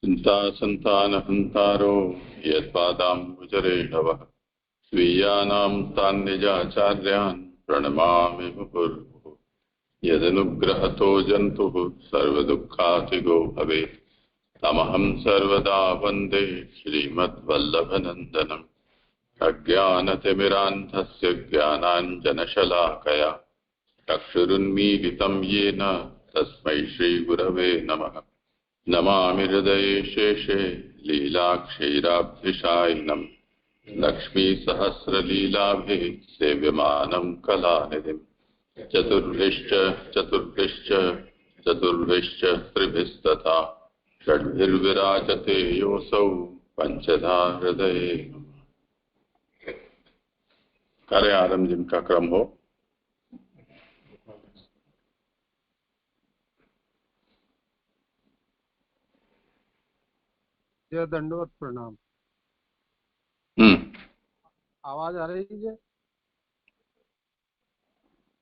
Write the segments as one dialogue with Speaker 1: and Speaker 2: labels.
Speaker 1: संतानहन्तारो यत्पादाम्बुजरेणवः स्वीयानां तान् निजाचार्यान् प्रणमामि मुहुर्मुहुः। यदनुग्रहतो जन्तुः सर्वदुःखातिगो भवेत् तमहं सर्वदा वन्दे श्रीमद्वल्लभनन्दनम्। अज्ञानतिमिरान्धस्य ज्ञानाञ्जनशलाकया चक्षुरुन्मीलितं येन तस्मै श्रीगुरवे नमः। नमामि हृदये शेषे लीलाक्षीराब्धिशायिनम् लक्ष्मीसहस्रलीलाभिः सेव्यमानं कलानिधिम्। चतुर्भिश्च त्रिभिस्तथा षड्भिर्विराजते योऽसौ पंचधा हृदये। कार्य आरंभ जिनका क्रम हो।
Speaker 2: जय दंडवत प्रणाम। आवाज आ रही है?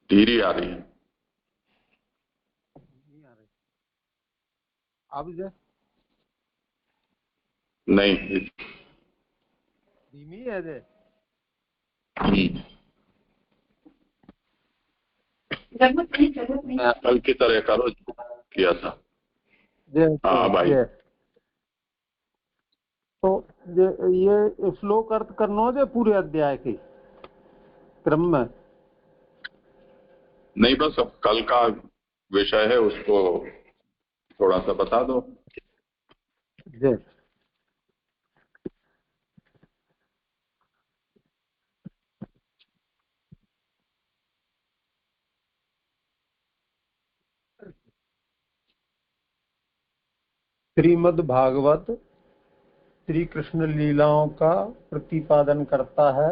Speaker 1: धीरे आ रही है।
Speaker 2: नहीं आ रही। अब जय
Speaker 1: नहीं
Speaker 2: धीमी है जय।
Speaker 1: कल की तरह करो किया था। हाँ भाई।
Speaker 2: तो ये श्लोक अर्थ करना है पूरे अध्याय के क्रम में?
Speaker 1: नहीं, बस अब कल का विषय है उसको थोड़ा सा बता दो।
Speaker 2: जय श्रीमद् भागवत श्री कृष्ण लीलाओं का प्रतिपादन करता है।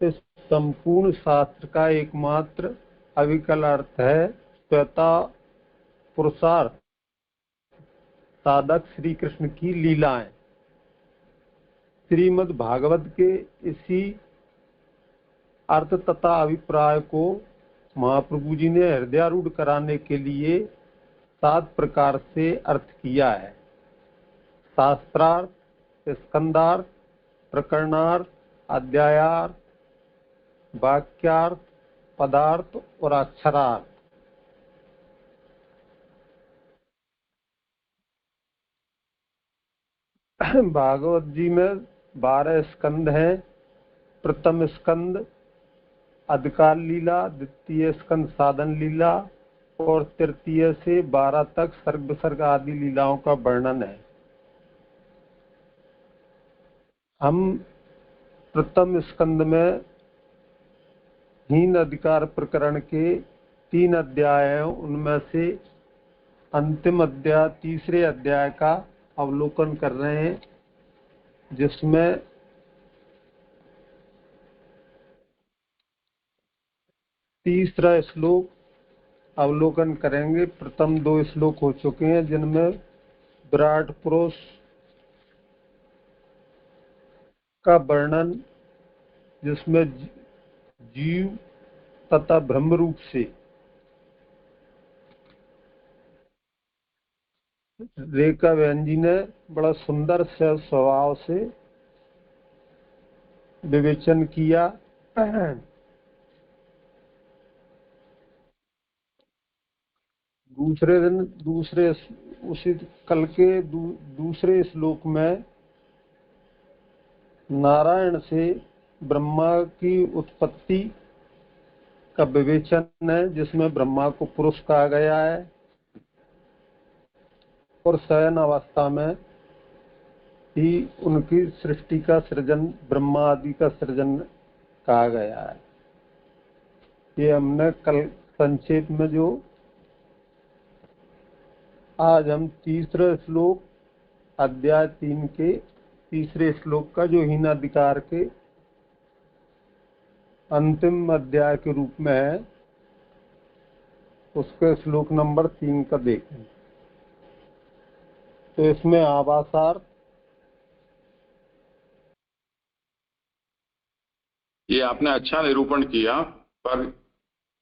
Speaker 2: इस संपूर्ण शास्त्र का एकमात्र अविकल अर्थ है स्वतः पुरुषार्थ साधक श्री कृष्ण की लीलाएं। श्रीमद् भागवत के इसी अर्थ तथा अभिप्राय को महाप्रभु जी ने हृदयारूढ़ कराने के लिए 7 प्रकार से अर्थ किया है। शास्त्रार्थ, स्कंदार्थ, प्रकरणार्थ, अध्यायार्थ, वाक्यार्थ, पदार्थ और अक्षरार्थ। भागवत जी में 12 स्कंद हैं। प्रथम स्कंद अधिकार लीला, द्वितीय स्कंद साधन लीला और तृतीय से 12 तक सर्ग विसर्ग आदि लीलाओं का वर्णन है। हम प्रथम स्कंद में हीन अधिकार प्रकरण के 3 अध्याय हैं। उनमें से अंतिम अध्याय तीसरे अध्याय का अवलोकन कर रहे हैं, जिसमें तीसरा श्लोक अवलोकन करेंगे। प्रथम 2 श्लोक हो चुके हैं, जिनमें विराट पुरुष का वर्णन, जिसमें जीव तथा ब्रह्म रूप से रेखा बहन जी ने बड़ा सुंदर से स्वभाव से विवेचन किया। दूसरे दिन उसी कल के दूसरे श्लोक में नारायण से ब्रह्मा की उत्पत्ति का विवेचन है, जिसमें ब्रह्मा को पुरुष कहा गया है और शयन अवस्था में ही उनकी सृष्टि का सृजन, ब्रह्मा आदि का सृजन कहा गया है। ये हमने कल संक्षेप में जो आज हम तीसरे श्लोक अध्याय 3 के तीसरे श्लोक का जो हीनाधिकार के अंतिम अध्याय के रूप में है, उसके श्लोक नंबर 3 का देखें। तो इसमें आभासार्थ,
Speaker 1: ये आपने अच्छा निरूपण किया, पर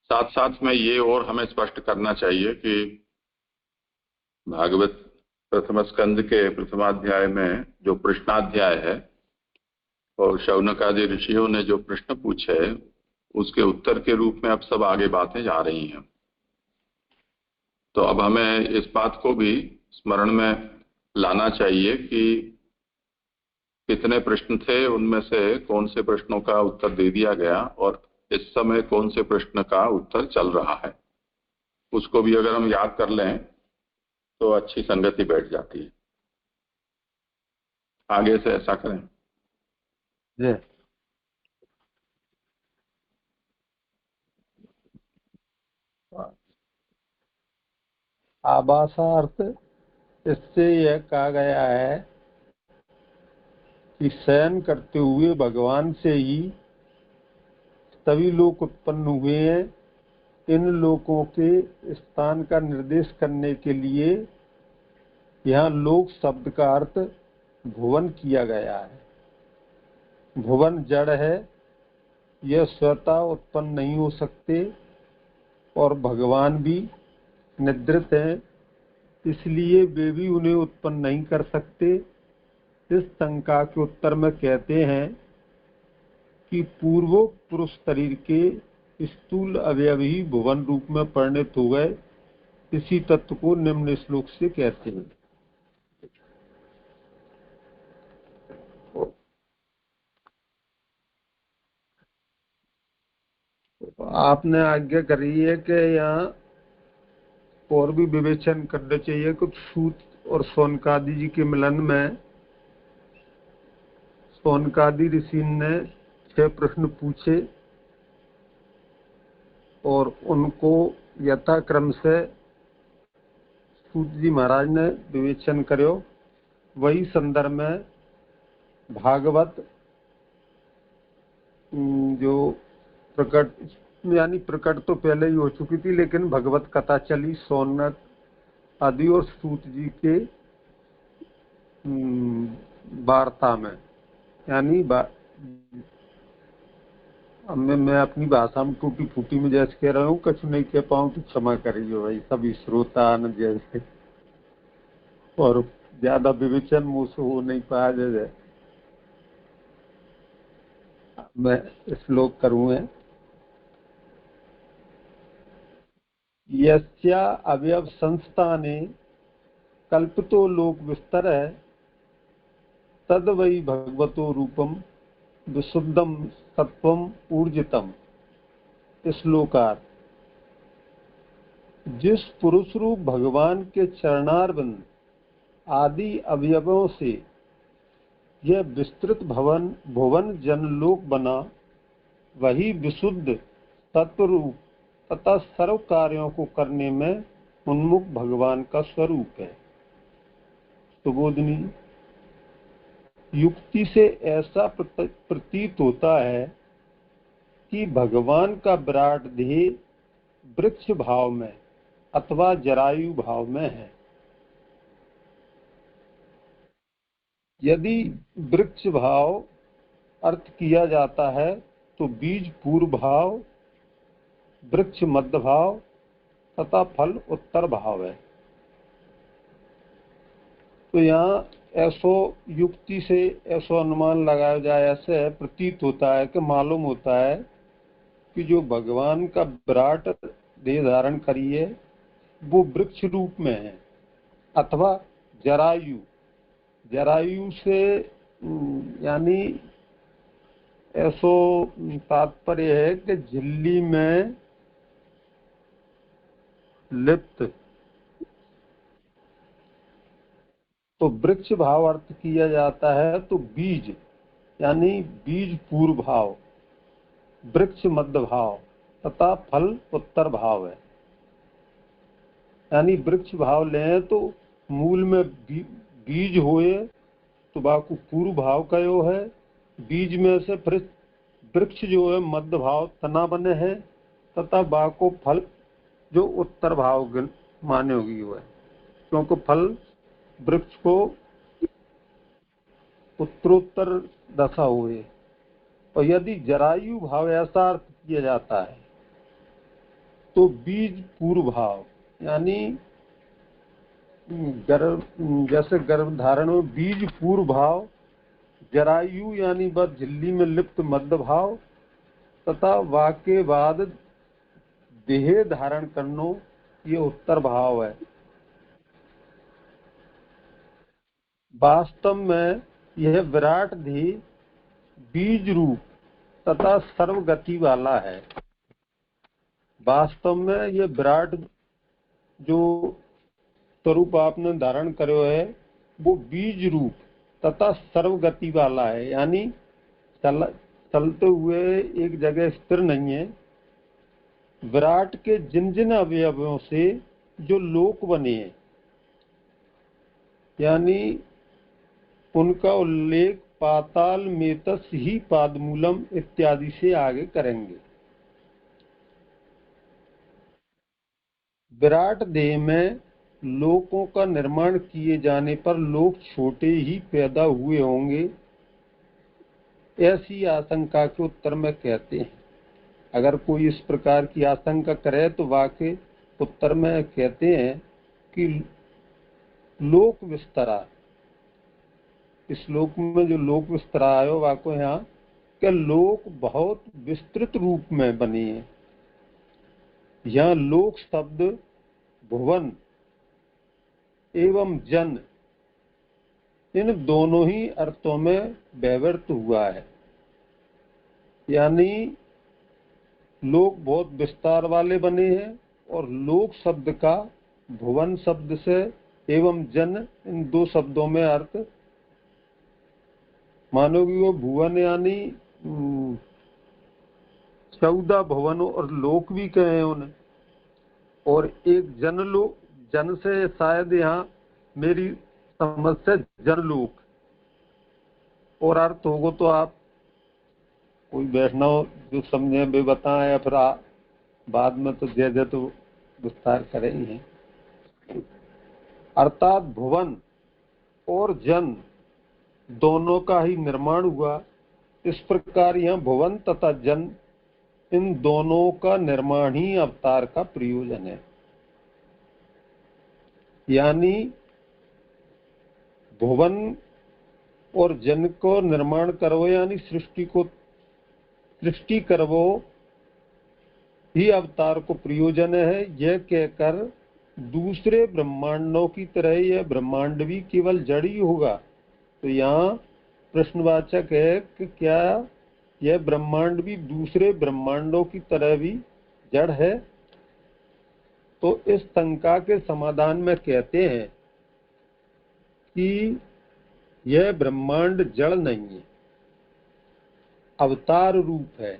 Speaker 1: साथ साथ में ये और हमें स्पष्ट करना चाहिए कि भागवत प्रथम स्कंद के प्रथमाध्याय में जो प्रश्नाध्याय है और शौनकादि ऋषियों ने जो प्रश्न पूछे उसके उत्तर के रूप में अब सब आगे बातें जा रही हैं। तो अब हमें इस बात को भी स्मरण में लाना चाहिए कि कितने प्रश्न थे, उनमें से कौन से प्रश्नों का उत्तर दे दिया गया और इस समय कौन से प्रश्न का उत्तर चल रहा है। उसको भी अगर हम याद कर लें तो अच्छी संगति बैठ जाती है। आगे से ऐसा करें।
Speaker 2: जी। आभासार्थ इससे यह कहा गया है कि शयन करते हुए भगवान से ही सभी लोक उत्पन्न हुए हैं। इन लोकों के स्थान का निर्देश करने के लिए यहाँ लोक शब्द का अर्थ भुवन किया गया है। भुवन जड़ है, यह स्वतः उत्पन्न नहीं हो सकते और भगवान भी निद्रित हैं, इसलिए वे भी उन्हें उत्पन्न नहीं कर सकते। इस शंका के उत्तर में कहते हैं कि पूर्वोक्त पुरुष शरीर के स्थूल अवयव ही भुवन रूप में परिणत हो गए। इसी तत्व को निम्न श्लोक से कहते हैं। आपने आज्ञा करी है कि यहाँ और भी विवेचन करना चाहिए। कुछ सूत और सोनकादि जी के मिलन में सोनकादि ऋषि ने 6 प्रश्न पूछे और उनको यथाक्रम से सूत जी महाराज ने विवेचन करो। वही संदर्भ में भागवत जो प्रकट, यानी प्रकट तो पहले ही हो चुकी थी, लेकिन भगवत कथा चली सोनक आदि और सूत जी के वार्ता में। यानी मैं अपनी भाषा में टूटी फूटी में जैसे कह रहा हूँ, कुछ नहीं कह पाऊँ तो क्षमा करिए भाई सभी श्रोता न जैसे, और ज्यादा विवेचन मुँह से हो नहीं पाया जैसे मैं श्लोक करूँ। यस्या अवयव संस्थाने कल्पितो लोक विस्तर है तद वही भगवतो रूपम विशुद्धम सत्वम ऊर्जितम। श्लोकार जिस पुरुष रूप भगवान के चरणारविंद आदि अवयवों से यह विस्तृत भुवन जनलोक बना, वही विशुद्ध तत्वरूप तथा सर्व कार्यों को करने में उन्मुख भगवान का स्वरूप है। सुबोधनी, युक्ति से ऐसा प्रतीत होता है कि भगवान का विराट देह वृक्ष भाव में अथवा जरायु भाव में है। यदि वृक्ष भाव अर्थ किया जाता है तो बीज पूर्व भाव, वृक्ष मध्य भाव तथा फल उत्तर भाव है। तो यहाँ ऐसो युक्ति से ऐसो अनुमान लगाया जाए, ऐसे प्रतीत होता है कि मालूम होता है कि जो भगवान का विराट देह धारण करी है वो वृक्ष रूप में है अथवा जरायु। जरायु से यानी ऐसो तात्पर्य है कि झिल्ली में लिप्त। तो वृक्ष भाव अर्थ किया जाता है तो बीज, यानी बीज पूर्व भाव, वृक्ष मध्य भाव तथा फल उत्तर भाव है। यानी वृक्ष भाव लें तो मूल में बीज होए तो बाकू पूर्व भाव कयो है। बीज में से फिर वृक्ष जो है मध्य भाव तना बने है तथा बाको फल जो उत्तर भाव माने होगी वो है, क्योंकि फल वृक्ष को उत्तरोत्तर दशा हुए। और यदि जरायु भाव ऐसा अर्थ किया जाता है तो बीज पूर्व भाव, यानी जैसे गर्भ धारण में बीज पूर्व भाव, जरायु यानी बस झिल्ली में लिप्त मध्य भाव तथा वाक्य बाद देह धारण करनो, ये उत्तर भाव है। वास्तव में यह विराट देह बीज रूप तथा सर्वगति वाला है। वास्तव में यह विराट जो स्वरूप आपने धारण करो है वो बीज रूप तथा सर्वगति वाला है, यानी चलते हुए एक जगह स्थिर नहीं है। विराट के जिन जिन अवयवों से जो लोक बने हैं, यानी उनका उल्लेख पाताल मेतस ही पादमूलम इत्यादि से आगे करेंगे। विराट देह में लोकों का निर्माण किए जाने पर लोक छोटे ही पैदा हुए होंगे, ऐसी आशंका के उत्तर में कहते हैं। अगर कोई इस प्रकार की आशंका करे तो वाक्य उत्तर में कहते हैं कि लोक विस्तरा, इस लोक में जो लोक विस्तरा आयो वाको यहाँ के लोक बहुत विस्तृत रूप में बने हैं। यहाँ लोक शब्द भुवन एवं जन इन दोनों ही अर्थों में व्यवहृत हुआ है, यानी लोक बहुत विस्तार वाले बने हैं और लोक शब्द का भुवन शब्द से एवं जन इन दो शब्दों में अर्थ मानो कि वो भुवन यानी 14 भुवन और लोक भी कहे हैं उन्हें, और एक जन से शायद यहाँ मेरी समझ से जनलोक और अर्थ होगा तो आप कोई वैष्णव जो समझे वे बताएं या फिर बाद में तो जय तो विस्तार करेंगे। अर्थात भुवन और जन दोनों का ही निर्माण हुआ। इस प्रकार यहाँ भुवन तथा जन इन दोनों का निर्माण ही अवतार का प्रयोजन है, यानी भुवन और जन को निर्माण करवो यानी सृष्टि करवो ही अवतार को प्रयोजन है। यह कहकर दूसरे ब्रह्मांडों की तरह यह ब्रह्मांड भी केवल जड़ ही होगा। तो यहाँ प्रश्नवाचक है कि क्या यह ब्रह्मांड भी दूसरे ब्रह्मांडों की तरह भी जड़ है? तो इस शंका के समाधान में कहते हैं कि यह ब्रह्मांड जड़ नहीं है, अवतार रूप है,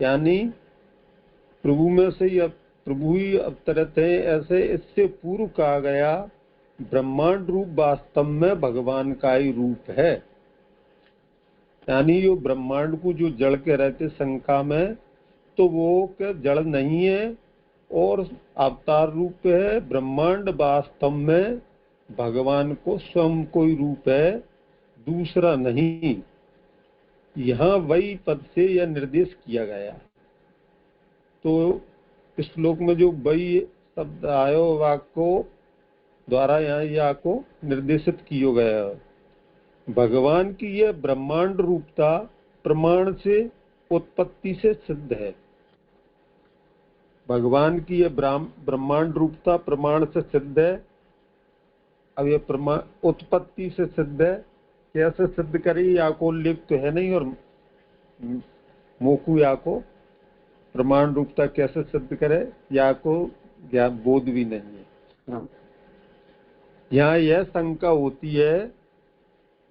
Speaker 2: यानी प्रभु में से प्रभु ही अवतरित है। ऐसे इससे पूर्व कहा गया ब्रह्मांड रूप वास्तव में भगवान का ही रूप है, यानी जो ब्रह्मांड को जो जड़ के रहते शंका में, तो वो क्या जड़ नहीं है और अवतार रूप है। ब्रह्मांड वास्तव में भगवान को स्वयं कोई रूप है, दूसरा नहीं। यहाँ वही पद से यह निर्देश किया गया। तो इस श्लोक में जो वही शब्द आयो वाक्य द्वारा यहाँ या को निर्देशित किया गया है। भगवान की यह ब्रह्मांड रूपता प्रमाण से उत्पत्ति से सिद्ध है। भगवान की यह ब्रह्मांड रूपता प्रमाण से सिद्ध है। अब ये प्रमाण उत्पत्ति से सिद्ध है। कैसे सिद्ध करी? या को लिप्त तो है नहीं और मोकू या को प्रमाण रूपता कैसे सिद्ध करे? या को ज्ञान बोध भी नहीं है। यहाँ यह शंका होती है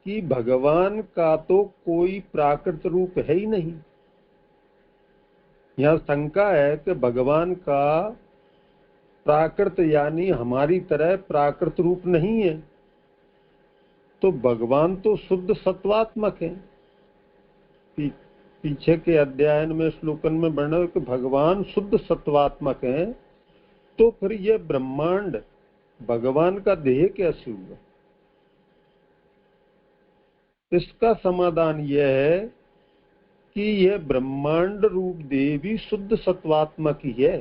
Speaker 2: कि भगवान का तो कोई प्राकृत रूप है ही नहीं। यहाँ शंका है कि भगवान का प्राकृत यानी हमारी तरह प्राकृत रूप नहीं है। तो भगवान तो शुद्ध सत्वात्मक है। पीछे के अध्ययन में श्लोकन में वर्णन कि भगवान शुद्ध सत्वात्मक है, तो फिर यह ब्रह्मांड भगवान का देह कैसे हुआ? इसका समाधान यह है कि यह ब्रह्मांड रूप देह भी शुद्ध सत्वात्मक ही है।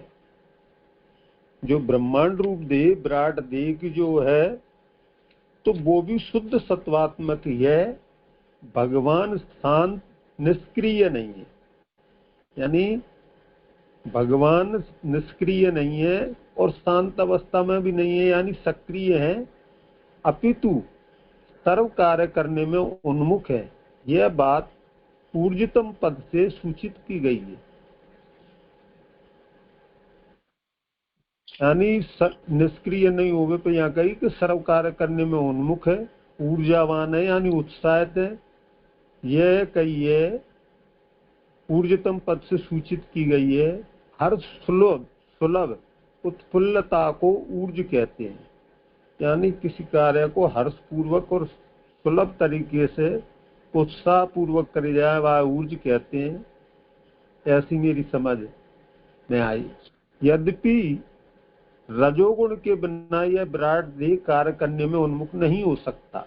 Speaker 2: जो ब्रह्मांड रूप देह विराट देह की जो है तो वो भी शुद्ध सत्वात्मक ही है। भगवान शांत निष्क्रिय नहीं है, यानी भगवान निष्क्रिय नहीं है और शांत अवस्था में भी नहीं है, यानी सक्रिय है, अपितु सर्व कार्य करने में उन्मुख है। यह बात ऊर्जितम पद से सूचित की गई है। यानी निष्क्रिय नहीं होवे तो यहाँ कही कि सर्व कार्य करने में उन्मुख है, ऊर्जावान है, यानी उत्साहित है। यह कहिए ऊर्जितम पद से सूचित की गई है। हर सुलभ उत्फुल्लता को ऊर्ज कहते हैं, यानी किसी कार्य को हर्षपूर्वक और सुलभ तरीके से उत्साह पूर्वक करे जाए वह ऊर्ज कहते हैं। ऐसी मेरी समझ में आई। यद्यपि रजोगुण के बिना यह विराट देह कार्य करने में उन्मुख नहीं हो सकता।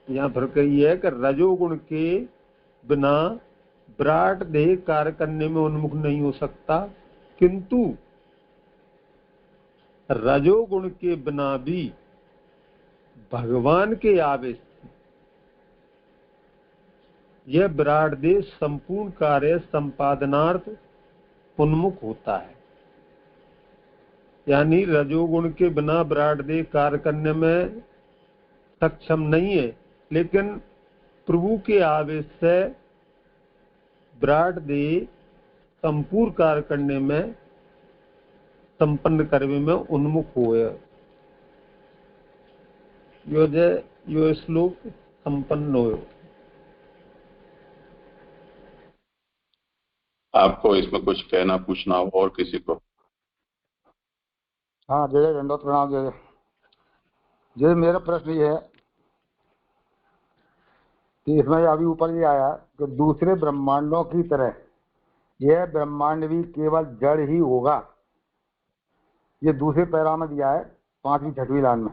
Speaker 2: यहाँ पर कही है कि रजोगुण के बिना विराट देह कार्य करने में उन्मुख नहीं हो सकता, किंतु रजोगुण के बिना भी भगवान के आवेश यह विराट देह संपूर्ण कार्य संपादनार्थ उन्मुख होता है। यानी रजोगुण के बिना विराट देह कार्य करने में सक्षम नहीं है, लेकिन प्रभु के आवेश से विराट देह संपूर्ण कार्य करने में संपन्न करने में उन्मुख हुए। यो श्लोक संपन्न हो।
Speaker 1: आपको इसमें कुछ कहना पूछना हो और किसी को?
Speaker 3: हाँ, जय दंडोत प्रणाम। जय जय। मेरा प्रश्न ये है कि इसमें अभी ऊपर ये आया कि दूसरे ब्रह्मांडों की तरह यह ब्रह्मांड भी केवल जड़ ही होगा। ये दूसरे पैरा में दिया है, 5वीं 6वीं लाइन में।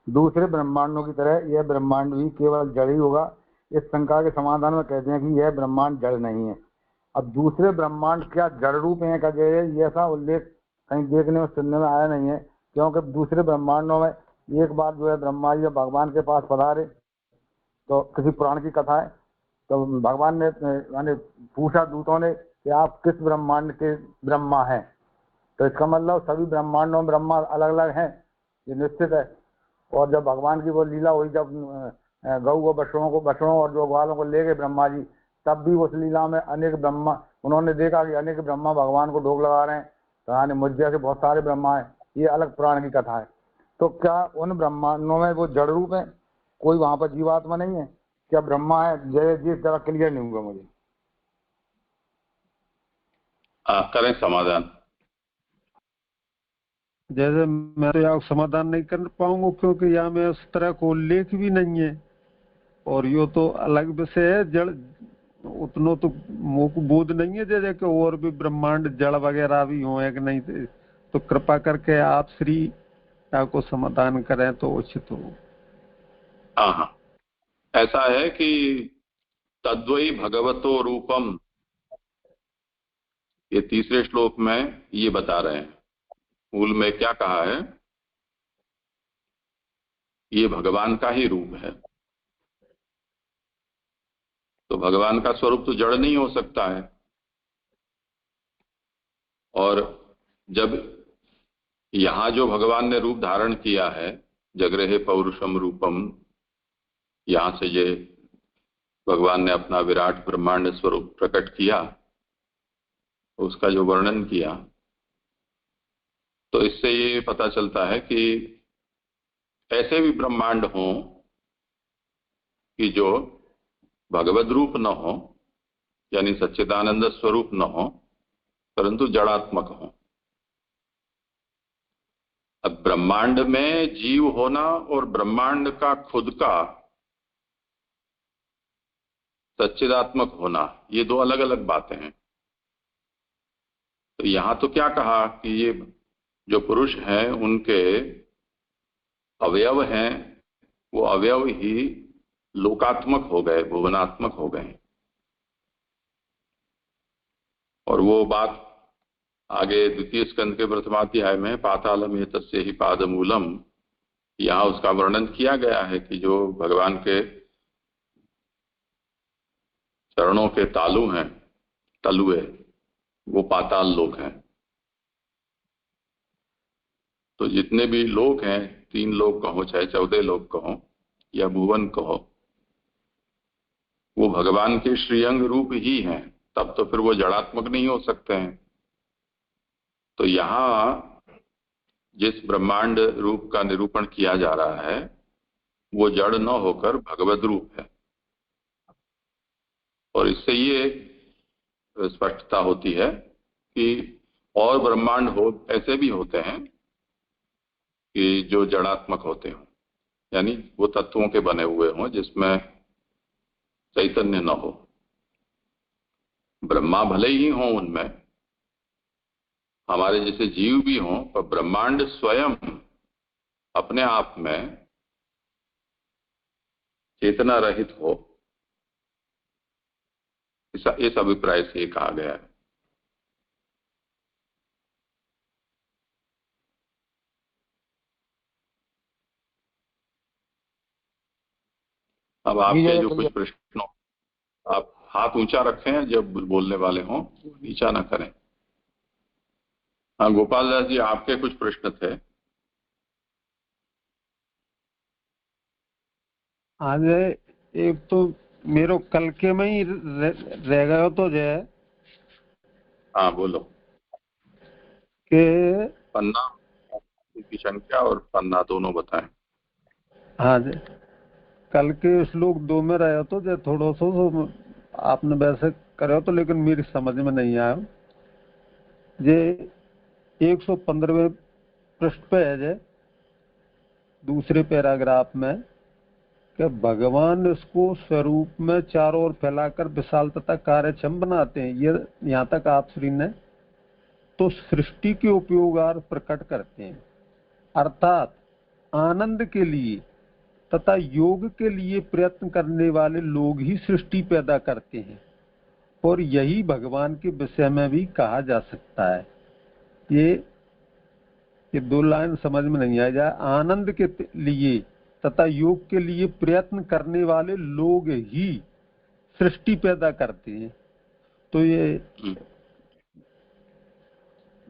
Speaker 3: दूसरे ब्रह्मांडों की तरह यह ब्रह्मांड भी केवल जड़ ही होगा। इस शंका के समाधान में कहते हैं कि यह ब्रह्मांड जड़ नहीं है। अब दूसरे ब्रह्मांड क्या जड़ रूप है का ये ऐसा उल्लेख कहीं देखने में सुनने में आया नहीं है, क्योंकि दूसरे ब्रह्मांडों में एक बार जो है ब्रह्मा जी भगवान के पास पधारे तो किसी पुराण की कथा है, तो भगवान ने यानी पूछा दूतों ने कि आप किस ब्रह्मांड के ब्रह्मा हैं। तो इसका मतलब सभी ब्रह्मांडों में ब्रह्मा अलग अलग हैं, ये निश्चित है। और जब भगवान की वो लीला हुई, जब गऊ को बछड़ों और जो ग्वालों को ले गए ब्रह्मा जी, तब भी उस लीला में अनेक ब्रह्मा, उन्होंने देखा कि अनेक ब्रह्मा भगवान को ढोक लगा रहे हैं, तो यानी मुझ जैसे बहुत सारे ब्रह्मा हैं। ये अलग पुराण की कथा है। तो क्या उन ब्रह्मांडों में वो जड़ रूप है, कोई वहां पर जीवात्मा नहीं है? क्या ब्रह्मा है? जय जी, जरा क्लियर नहीं हुआ मुझे।
Speaker 1: करें समाधान।
Speaker 2: जैसे मैं तो यहाँ समाधान नहीं कर पाऊंगा, क्योंकि यहाँ में उस तरह को उल्लेख भी नहीं है, और यो तो अलग विषय है। जड़ उतनो तो मोक बोध नहीं है जैसे कि और भी ब्रह्मांड जड़ वगैरह भी हो कि नहीं। तो कृपा करके आप श्री को समाधान करें तो उचित हो।
Speaker 1: हाँ हाँ, ऐसा है कि तद्वै भगवतो रूपम, ये तीसरे श्लोक में ये बता रहे हैं। मूल में क्या कहा है? ये भगवान का ही रूप है। तो भगवान का स्वरूप तो जड़ नहीं हो सकता है। और जब यहां जो भगवान ने रूप धारण किया है, जगृहे पौरुषम रूपम, यहां से ये भगवान ने अपना विराट ब्रह्मांड स्वरूप प्रकट किया, उसका जो वर्णन किया, तो इससे ये पता चलता है कि ऐसे भी ब्रह्मांड हों कि जो भगवद रूप न हो, यानी सच्चिदानंद स्वरूप न हो, परंतु जड़ात्मक हो। अब ब्रह्मांड में जीव होना और ब्रह्मांड का खुद का सच्चिदात्मक होना, ये दो अलग अलग बातें हैं। तो यहां तो क्या कहा कि ये जो पुरुष हैं उनके अवयव हैं, वो अवयव ही लोकात्मक हो गए, भुवनात्मक हो गए। और वो बात आगे द्वितीय स्कंद के प्रथमाध्याय में पातालम ये तस्य ही पादमूलम, यहाँ उसका वर्णन किया गया है कि जो भगवान के चरणों के तालु हैं, तलुए, वो पाताल लोक हैं। तो जितने भी लोक हैं, 3 लोक कहो चाहे 14 लोक कहो या भुवन कहो, वो भगवान के श्रीअंग रूप ही हैं, तब तो फिर वो जड़ात्मक नहीं हो सकते हैं। तो यहाँ जिस ब्रह्मांड रूप का निरूपण किया जा रहा है वो जड़ न होकर भगवद रूप है। और इससे ये स्पष्टता होती है कि और ब्रह्मांड हो ऐसे भी होते हैं कि जो जड़ात्मक होते हों, यानी वो तत्वों के बने हुए हों जिसमें चैतन्य न हो। ब्रह्मा भले ही हों उनमें, हमारे जैसे जीव भी हों, पर ब्रह्मांड स्वयं अपने आप में चेतना रहित हो, इस अभिप्राय से कहा गया है। अब आपके जो कुछ प्रश्न, आप हाथ ऊंचा रखें जब बोलने वाले हों, नीचा ना करें। हाँ गोपाल दास जी, आपके कुछ प्रश्न थे।
Speaker 2: आज एक तो मेरो कल के में ही रह गयो तो जो है।
Speaker 1: हाँ बोलो।
Speaker 2: के
Speaker 1: पन्ना की संख्या और पन्ना दोनों बताएं।
Speaker 2: हाँ जी, कल के श्लोक 2 में रहे तो जो थोड़ा सो आपने वैसे करे तो, लेकिन मेरी समझ में नहीं आया। ये 115वें पृष्ठ पे है जे दूसरे पैराग्राफ में कि भगवान इसको स्वरूप में चारों ओर फैलाकर विशाल तथा कार्यक्षम बनाते हैं। ये यहाँ तक आप श्री ने तो सृष्टि के उपयोगार्थ प्रकट करते हैं, अर्थात आनंद के लिए तथा योग के लिए प्रयत्न करने वाले लोग ही सृष्टि पैदा करते हैं। और यही भगवान के विषय में भी कहा जा सकता है। ये 2 लाइन समझ में नहीं आ जाए। आनंद के लिए तथा योग के लिए प्रयत्न करने वाले लोग ही सृष्टि पैदा करते हैं। तो ये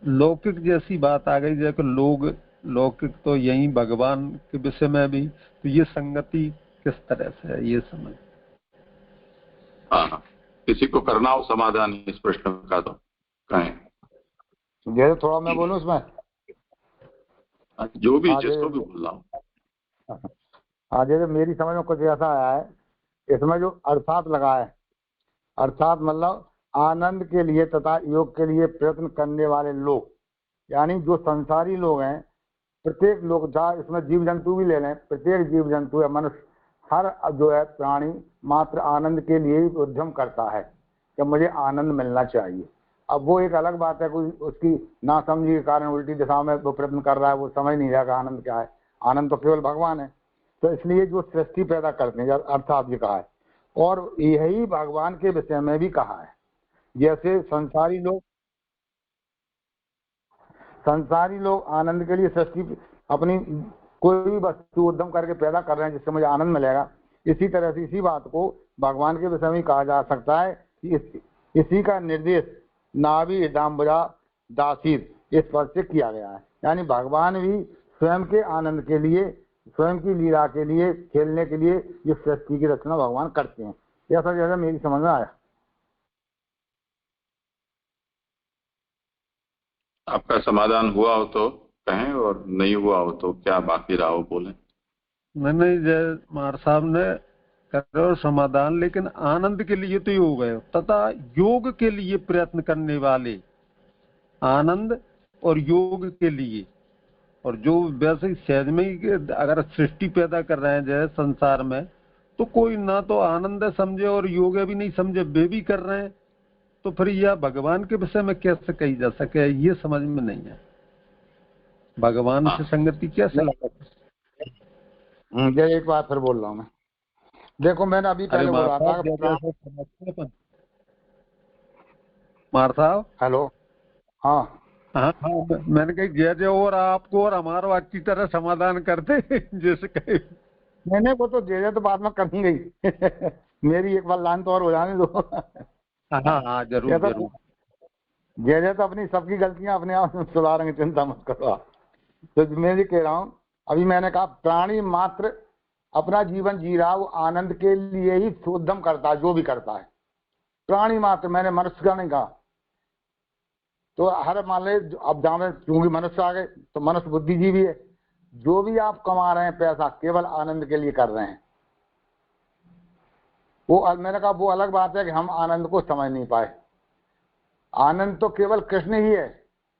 Speaker 2: लौकिक जैसी बात आ गई, जैसे लोग लौकिक तो यही भगवान के विषय में भी, तो ये संगति किस तरह से है ये समझ।
Speaker 1: हाँ, किसी को करना हो समाधान इस प्रश्न का तो कहें।
Speaker 3: जैसे थोड़ा मैं बोलूं इसमें,
Speaker 1: जो भी जिसको भी बोल रहा हूँ।
Speaker 3: हाँ जैसे मेरी समझ में कुछ ऐसा आया है, इसमें जो अर्थात लगा है, अर्थात मतलब आनंद के लिए तथा योग के लिए प्रयत्न करने वाले लोग, यानी जो संसारी लोग हैं, प्रत्येक लोग, जहाँ इसमें जीव जंतु भी ले लें, प्रत्येक जीव जंतु या मनुष्य हर जो है प्राणी मात्र आनंद के लिए ही उद्यम करता है कि मुझे आनंद मिलना चाहिए। अब वो एक अलग बात है, कोई उसकी नासमझी के कारण उल्टी दिशा में वो प्रयत्न कर रहा है, वो समझ नहीं रहा कि आनंद क्या है। आनंद तो केवल भगवान है। तो इसलिए जो सृष्टि पैदा करते हैं, अर्थात ये कहा है, और यही भगवान के विषय में भी कहा है। जैसे संसारी लोग आनंद के लिए सृष्टि अपनी कोई भी वस्तु उद्यम करके पैदा कर रहे हैं जिससे मुझे आनंद मिलेगा। इसी तरह से इसी बात को भगवान के विषय में कहा जा सकता है कि इसी का निर्देश नाभि दाम्बुजा दासीर इस पद से किया गया है। यानी भगवान भी स्वयं के आनंद के लिए, स्वयं की लीला के लिए, खेलने के लिए ये सृष्टि की रचना भगवान करते हैं। ऐसा जैसा मेरी समझ में आया।
Speaker 1: आपका समाधान हुआ हो तो कहें, और नहीं हुआ हो तो क्या बाकी रहा हो बोले।
Speaker 2: नहीं, जय मार साहब ने करो समाधान, लेकिन आनंद के लिए तो योग है तथा योग के लिए प्रयत्न करने वाले, आनंद और योग के लिए। और जो वैसे सहज में ही अगर सृष्टि पैदा कर रहे हैं जैसे संसार में, तो कोई ना तो आनंद समझे और योग भी नहीं समझे, वे भी कर रहे हैं, तो फिर यह भगवान के विषय में कैसे कही जा सके, ये समझ में नहीं है। भगवान से संगति कैसे लगा।
Speaker 3: एक बात फिर बोल रहा हूँ मैं। देखो मैंने अभी पहले बोला था
Speaker 2: मार साहब।
Speaker 3: हेलो, हाँ
Speaker 2: हाँ हाँ, मैंने कही जय जय और आपको और हमारा अच्छी तरह समाधान करते जैसे कहे।
Speaker 3: मैंने वो तो जय जय तो बाद में करूंगी मेरी एक बार लाइन तो और हो जाने दो।
Speaker 2: हाँ हाँ
Speaker 3: ये
Speaker 2: जरूर
Speaker 3: तो
Speaker 2: जरूर।
Speaker 3: जय जय तो अपनी सबकी गलतियां अपने आप सुधारेंगे, चिंता मत करो आप। तो मैं ये कह रहा हूँ, अभी मैंने कहा प्राणी मात्र अपना जीवन जी रहा, वो आनंद के लिए ही उद्यम करता है, जो भी करता है प्राणी मात्र, मैंने मनुष्य का नहीं कहा। तो हर मान ले अब जहाँ चूंकि मनुष्य आ गए तो मनुष्य बुद्धिजीवी है, जो भी आप कमा रहे हैं पैसा केवल आनंद के लिए कर रहे हैं। वो मैंने कहा वो अलग बात है कि हम आनंद को समझ नहीं पाए। आनंद तो केवल कृष्ण ही है,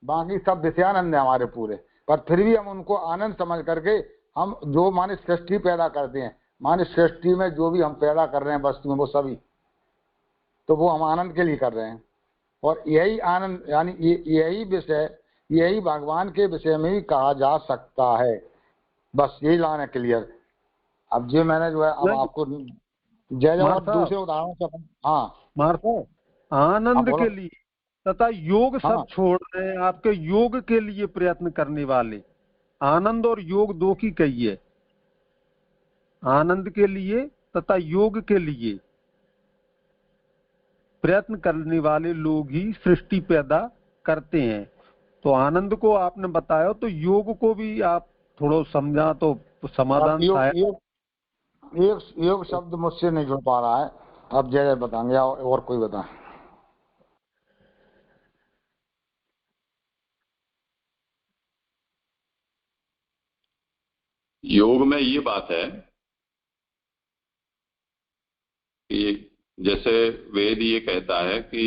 Speaker 3: बाकी सब विषयानंद है हमारे पूरे, पर फिर भी हम उनको आनंद समझ करके हम जो माने सृष्टि पैदा करते हैं, माने सृष्टि में जो भी हम पैदा कर रहे हैं वस्तु में वो सभी, तो वो हम आनंद के लिए कर रहे हैं। और यही आनंद यानी यही विषय, यही भगवान के विषय में ही कहा जा सकता है। बस यही लाना क्लियर। अब जो मैंने जो है अब आपको जय जवाब दूसरे उदाहरणों से हाँ
Speaker 2: मार्को आनंद के लिए तथा योग सब
Speaker 3: हाँ।
Speaker 2: छोड़ रहे हैं, आपके योग के लिए प्रयत्न करने वाले। आनंद और योग दो की कहिए, आनंद के लिए तथा योग के लिए प्रयत्न करने वाले लोग ही सृष्टि पैदा करते हैं। तो आनंद को आपने बताया, तो योग को भी आप थोड़ा समझा तो समाधान था।
Speaker 3: योग शब्द मुझसे नहीं जुड़ पा रहा है, अब जय बताएंगे और कोई बताए।
Speaker 1: योग में ये बात है कि जैसे वेद ये कहता है कि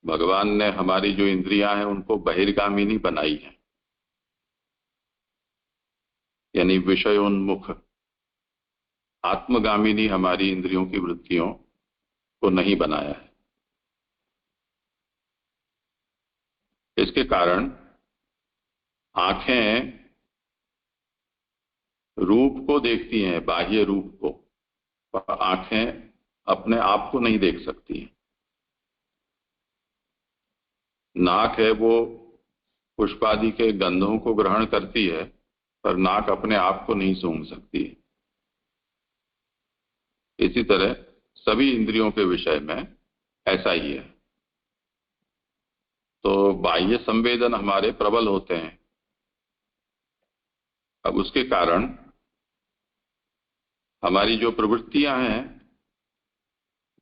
Speaker 1: भगवान ने हमारी जो इंद्रियां हैं उनको बहिर्गामिनी बनाई है, यानी विषयोन्मुख। आत्मगामिनी हमारी इंद्रियों की वृत्तियों को नहीं बनाया है। इसके कारण आंखें रूप को देखती हैं, बाह्य रूप को, पर आंखें अपने आप को नहीं देख सकती हैं। नाक है वो पुष्पादि के गंधों को ग्रहण करती है, पर नाक अपने आप को नहीं सूंघ सकती है। इसी तरह सभी इंद्रियों के विषय में ऐसा ही है। तो बाह्य संवेदन हमारे प्रबल होते हैं। अब उसके कारण हमारी जो प्रवृत्तियां हैं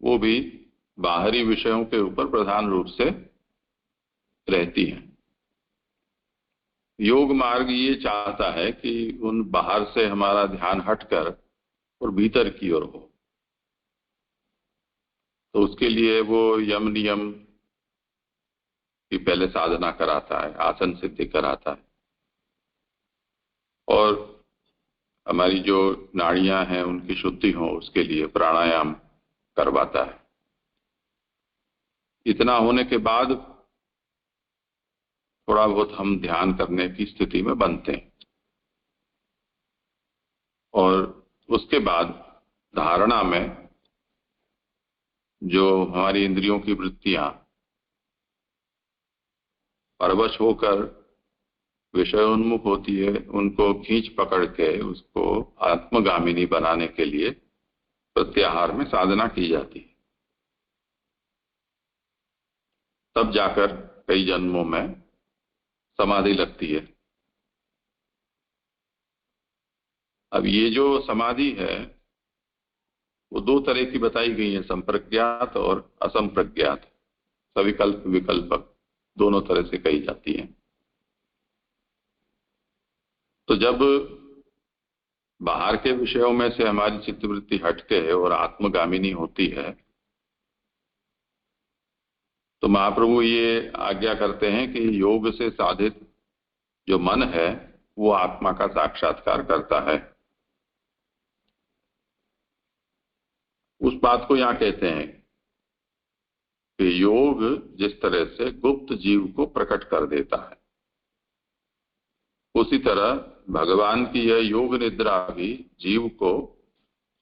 Speaker 1: वो भी बाहरी विषयों के ऊपर प्रधान रूप से रहती हैं। योग मार्ग ये चाहता है कि उन बाहर से हमारा ध्यान हटकर और भीतर की ओर हो। तो उसके लिए वो यम नियम की पहले साधना कराता है, आसन सिद्धि कराता है, और हमारी जो नाड़ियां हैं उनकी शुद्धि हो उसके लिए प्राणायाम करवाता है। इतना होने के बाद थोड़ा बहुत हम ध्यान करने की स्थिति में बनते हैं, और उसके बाद धारणा में जो हमारी इंद्रियों की वृत्तियां परवश होकर विषयोन्मुख होती है, उनको खींच पकड़ के उसको आत्मगामिनी बनाने के लिए प्रत्याहार में साधना की जाती है। तब जाकर कई जन्मों में समाधि लगती है। अब ये जो समाधि है वो दो तरह की बताई गई है, संप्रज्ञात और असंप्रज्ञात, सविकल्प विकल्पक, दोनों तरह से कही जाती है। तो जब बाहर के विषयों में से हमारी चित्तवृत्ति हटके है और आत्मगामिनी होती है, तो महाप्रभु ये आज्ञा करते हैं कि योग से साधित जो मन है वो आत्मा का साक्षात्कार करता है। उस बात को यहां कहते हैं कि योग जिस तरह से गुप्त जीव को प्रकट कर देता है, उसी तरह भगवान की यह योग निद्रा भी जीव को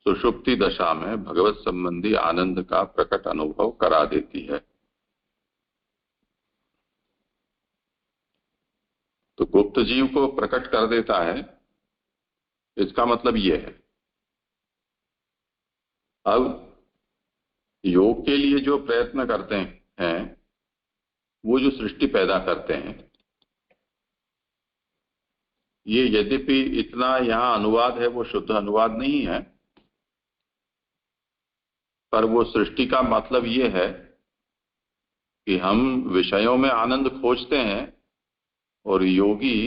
Speaker 1: सुषुप्ति दशा में भगवत संबंधी आनंद का प्रकट अनुभव करा देती है। तो गुप्त जीव को प्रकट कर देता है, इसका मतलब ये है। अब योग के लिए जो प्रयत्न करते हैं वो जो सृष्टि पैदा करते हैं, ये यद्यपि इतना यहाँ अनुवाद है वो शुद्ध अनुवाद नहीं है, पर वो सृष्टि का मतलब ये है कि हम विषयों में आनंद खोजते हैं और योगी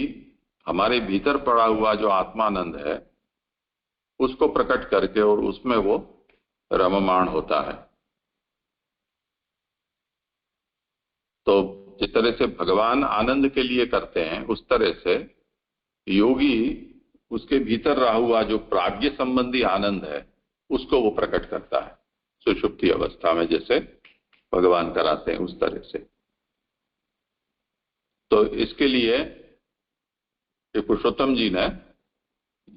Speaker 1: हमारे भीतर पड़ा हुआ जो आत्मानंद है उसको प्रकट करके और उसमें वो रममाण होता है। तो जिस तरह से भगवान आनंद के लिए करते हैं उस तरह से योगी उसके भीतर रहा हुआ जो प्राज्ञ संबंधी आनंद है उसको वो प्रकट करता है सुषुप्ति अवस्था में, जैसे भगवान कराते हैं उस तरह से। तो इसके लिए पुरुषोत्तम जी ने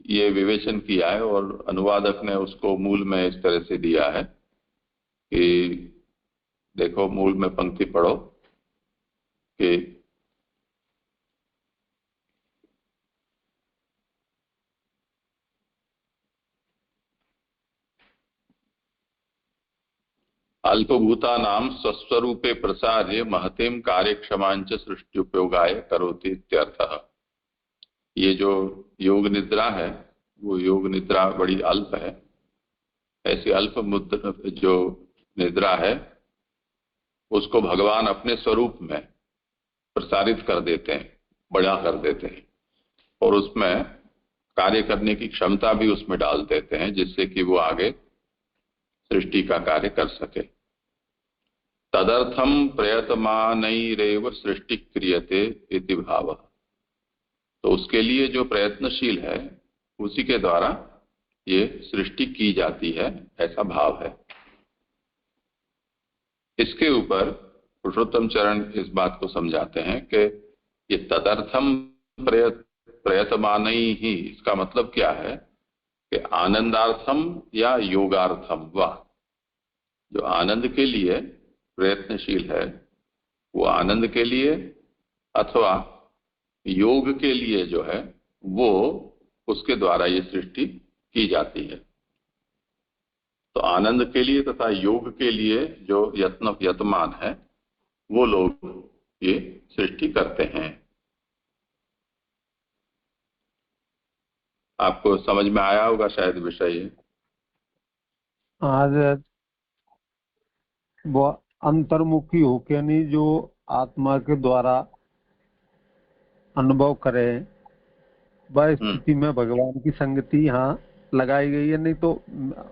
Speaker 1: ये विवेचन किया है और अनुवादक ने उसको मूल में इस तरह से दिया है कि देखो, मूल में पंक्ति पढ़ो कि अल्पभूतानां स्वस्वरूपे प्रसार्य महतीम कार्यक्षमांच सृष्टि करोति इत्यर्थः। ये जो योग निद्रा है वो योग निद्रा बड़ी अल्प है। ऐसी अल्प मुद्रा जो निद्रा है उसको भगवान अपने स्वरूप में प्रसारित कर देते हैं, बड़ा कर देते हैं और उसमें कार्य करने की क्षमता भी उसमें डाल देते हैं, जिससे कि वो आगे सृष्टि का कार्य कर सके। तदर्थम प्रयतमानैरेव सृष्टि क्रियते इति भाव। तो उसके लिए जो प्रयत्नशील है उसी के द्वारा ये सृष्टि की जाती है, ऐसा भाव है। इसके ऊपर पुरुषोत्तम चरण इस बात को समझाते हैं कि ये तदर्थम प्रयतमान ही, इसका मतलब क्या है कि आनंदार्थम या योगार्थम, वाह, जो आनंद के लिए प्रयत्नशील है वो आनंद के लिए अथवा योग के लिए जो है वो उसके द्वारा ये सृष्टि की जाती है। तो आनंद के लिए तथा योग के लिए जो यतमान है वो लोग ये सृष्टि करते हैं। आपको समझ में आया होगा शायद विषय।
Speaker 2: आज वो अंतर्मुखी होके नहीं जो आत्मा के द्वारा अनुभव करे वह स्थिति में भगवान की संगति यहाँ लगाई गई है। नहीं तो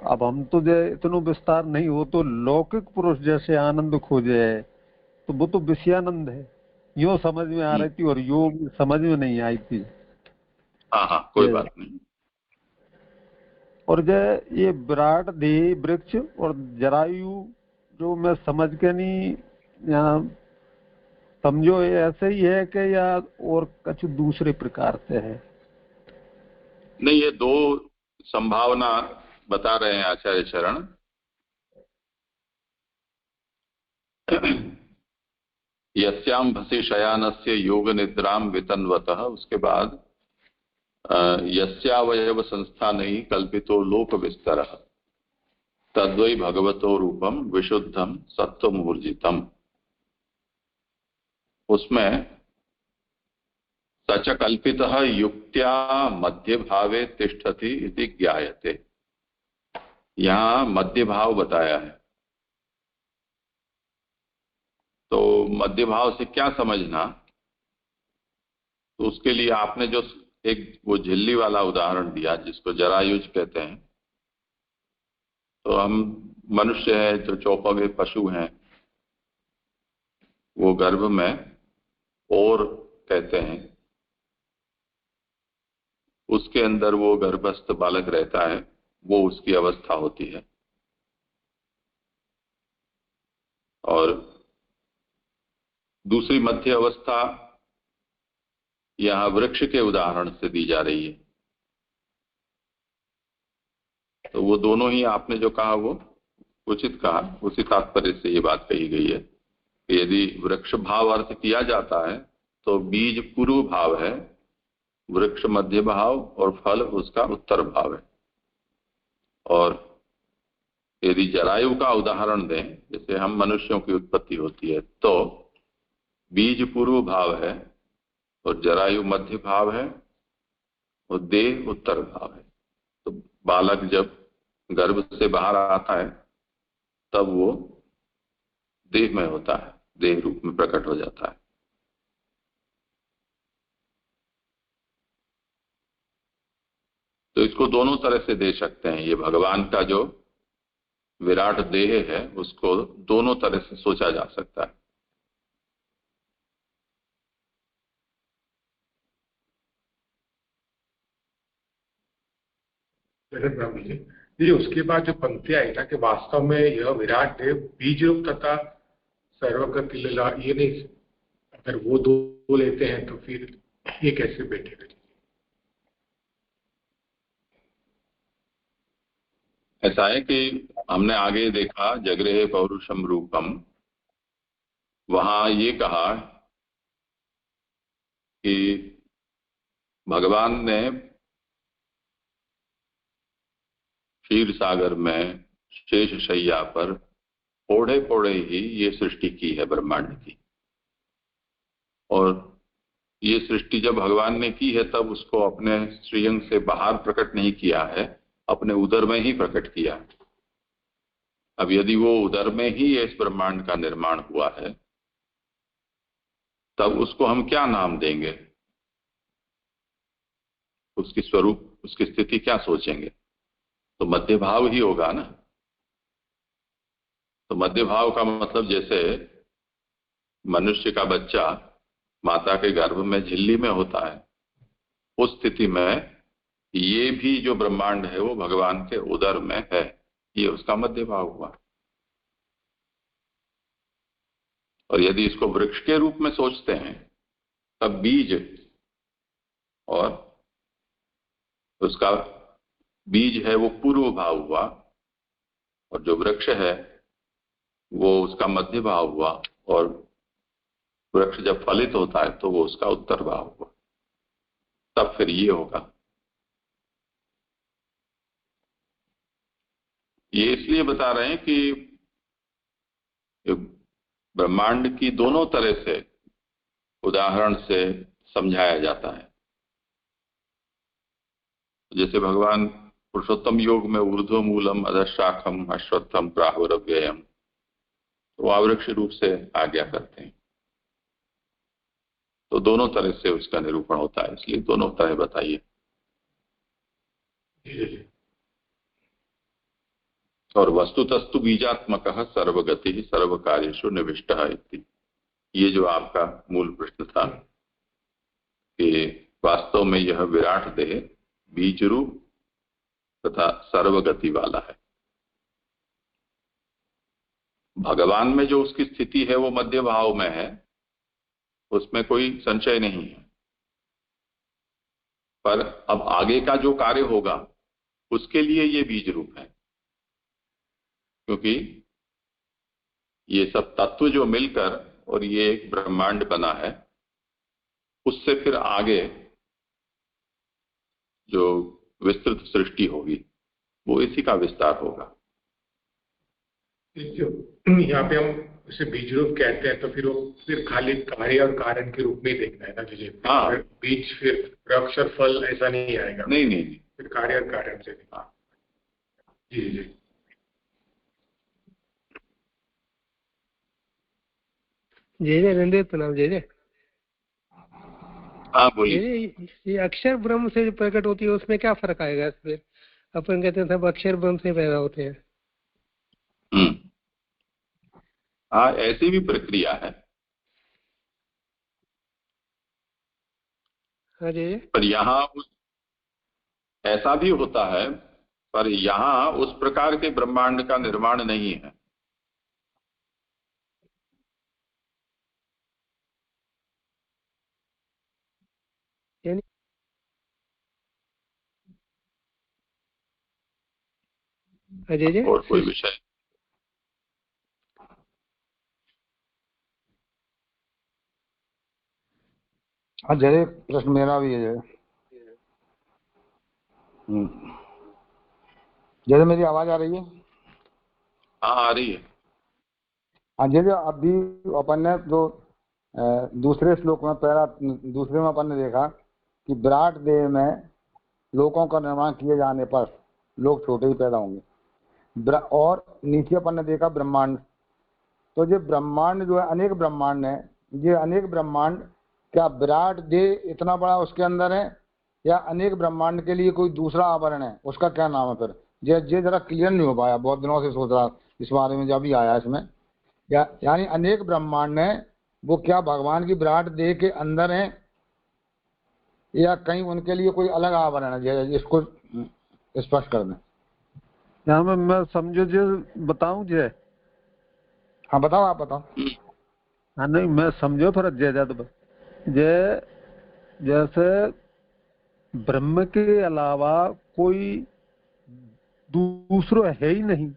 Speaker 2: अब हम तो जो इतना विस्तार नहीं हो तो लौकिक पुरुष जैसे आनंद खोजे है तो वो तो विषयानंद है, यो समझ में आ रही थी और योग समझ में नहीं आई थी।
Speaker 1: हाँ, कोई बात नहीं।
Speaker 2: और जो ये विराट देह वृक्ष और जरायु जो मैं समझ के नहीं यहाँ समझो ये ऐसे ही है कि या और कुछ दूसरे प्रकार से है?
Speaker 1: नहीं, ये दो संभावना बता रहे हैं आचार्य चरण। यस्याम भसी शयानस्य योग निद्राम वितन्वतः, उसके बाद यस्यावयव संस्थानैः कल्पितो लोक विस्तरः तद्वै भगवतो रूपम विशुद्धम सत्वमूर्जितम। उसमें सच कल्पितः युक्त्या मध्य भावे तिष्ठति इति ज्ञायते। यहाँ मध्य भाव बताया है। तो मध्य भाव से क्या समझना, तो उसके लिए आपने जो एक वो झिल्ली वाला उदाहरण दिया जिसको जरायुज कहते हैं, तो हम मनुष्य है जो चौपगे पशु हैं वो गर्भ में और कहते हैं उसके अंदर वो गर्भस्थ बालक रहता है, वो उसकी अवस्था होती है। और दूसरी मध्य अवस्था यहाँ वृक्ष के उदाहरण से दी जा रही है। तो वो दोनों ही आपने जो कहा वो उचित कहा, उसी तात्पर्य से ये बात कही गई है कि यदि वृक्ष भाव अर्थ किया जाता है तो बीज पूर्व भाव है, वृक्ष मध्य भाव और फल उसका उत्तर भाव है। और यदि जरायु का उदाहरण दें, जैसे हम मनुष्यों की उत्पत्ति होती है तो बीज पूर्व भाव है और जरायु मध्य भाव है और देह उत्तर भाव है। तो बालक जब गर्भ से बाहर आता है तब वो देह में होता है, देह रूप में प्रकट हो जाता है। तो इसको दोनों तरह से दे सकते हैं। ये भगवान का जो विराट देह है उसको दोनों तरह से सोचा जा सकता है।
Speaker 4: ब्रह्म जी, ये उसके बाद जो पंक्ति आई था कि वास्तव में यह विराट देव बीज रूप तथा सर्वगति लीला, ये नहीं, अगर वो दो लेते हैं तो फिर ये कैसे बैठेगा?
Speaker 1: ऐसा है कि हमने आगे देखा जगृहे पौरुषम रूपम, वहां ये कहा कि भगवान ने क्षीर सागर में शेष शैया पर पोढ़े पोढ़े ही ये सृष्टि की है ब्रह्मांड की। और ये सृष्टि जब भगवान ने की है तब उसको अपने श्रीअंग से बाहर प्रकट नहीं किया है, अपने उदर में ही प्रकट किया है। अब यदि वो उदर में ही इस ब्रह्मांड का निर्माण हुआ है तब उसको हम क्या नाम देंगे, उसकी स्वरूप, उसकी स्थिति क्या सोचेंगे? तो मध्य भाव ही होगा ना। तो मध्य भाव का मतलब जैसे मनुष्य का बच्चा माता के गर्भ में झिल्ली में होता है, उस स्थिति में ये भी जो ब्रह्मांड है वो भगवान के उदर में है, ये उसका मध्य भाव हुआ। और यदि इसको वृक्ष के रूप में सोचते हैं तब बीज और उसका बीज है वो पूर्व भाव हुआ और जो वृक्ष है वो उसका मध्य भाव हुआ और वृक्ष जब फलित होता है तो वो उसका उत्तर भाव हुआ। तब फिर ये होगा। ये इसलिए बता रहे हैं कि ब्रह्मांड की दोनों तरह से उदाहरण से समझाया जाता है। जैसे भगवान पुरुषोत्तम योग में ऊर्ध्व मूलम अधशाखम अश्वत्थम प्राहुरव्ययम, तो आवृक्ष रूप से आज्ञा करते हैं। तो दोनों तरह से उसका निरूपण होता है, इसलिए दोनों तरह बताइए। और वस्तुतस्तु बीजात्मक सर्वगति सर्व कार्येषु निविष्ट, ये जो आपका मूल प्रश्न था कि वास्तव में यह विराट देह बीज रूप तथा सर्वगति वाला है। भगवान में जो उसकी स्थिति है वो मध्य भाव में है, उसमें कोई संशय नहीं है। पर अब आगे का जो कार्य होगा उसके लिए ये बीज रूप है, क्योंकि ये सब तत्व जो मिलकर और ये एक ब्रह्मांड बना है, उससे फिर आगे जो विस्तृत सृष्टि होगी वो इसी का विस्तार होगा।
Speaker 4: यहाँ पे हम उसे बीज रूप कहते हैं तो फिर वो फिर खाली कार्य और कारण के रूप में देखना है ना जी।
Speaker 1: हाँ,
Speaker 4: बीज फिर वृक्ष और फल ऐसा नहीं आएगा।
Speaker 1: नहीं नहीं नहीं,
Speaker 4: फिर कार्य और कारण से। हाँ जी जी।
Speaker 2: जय रंदेव प्रणाम। जय।
Speaker 1: हाँ बोलिए।
Speaker 2: ये अक्षर ब्रह्म से जो प्रकट होती है उसमें क्या फर्क आएगा? फिर अपन कहते हैं सब अक्षर ब्रह्म से पैदा होते हैं।
Speaker 1: हाँ, ऐसी भी प्रक्रिया है।
Speaker 2: हाँ जी।
Speaker 1: पर यहाँ ऐसा भी होता है, पर यहाँ उस प्रकार के ब्रह्मांड का निर्माण नहीं है।
Speaker 2: यानी अजय
Speaker 1: और कोई विषय?
Speaker 3: हाँ जय, प्रश्न मेरा भी है जय। मेरी आवाज आ रही है?
Speaker 1: हाँ आ रही है।
Speaker 3: हाँ जय, अभी अपन ने जो दूसरे श्लोक में दूसरे में अपन ने देखा कि विराट देह में लोकों का निर्माण किए जाने पर लोग छोटे ही पैदा होंगे, और नीचे अपन ने देखा ब्रह्मांड। तो ये ब्रह्मांड जो है, अनेक ब्रह्मांड है, ये अनेक ब्रह्मांड क्या विराट देह इतना बड़ा उसके अंदर है, या अनेक ब्रह्मांड के लिए कोई दूसरा आवरण है, उसका क्या नाम है फिर? ये जरा क्लियर नहीं हो पाया, बहुत दिनों से सोच रहा इस बारे में, जब भी आया इसमें। यानी अनेक ब्रह्मांड है, वो क्या भगवान की विराट देह के अंदर है, या कहीं उनके लिए कोई अलग आवरण है? इसको स्पष्ट कर दें।
Speaker 2: यहाँ मैं समझो जो बताऊं जय।
Speaker 3: हाँ बताओ, आप बताओ।
Speaker 2: हाँ नहीं मैं समझो फिर जय जैसे ब्रह्म के अलावा कोई दूसरा है ही नहीं,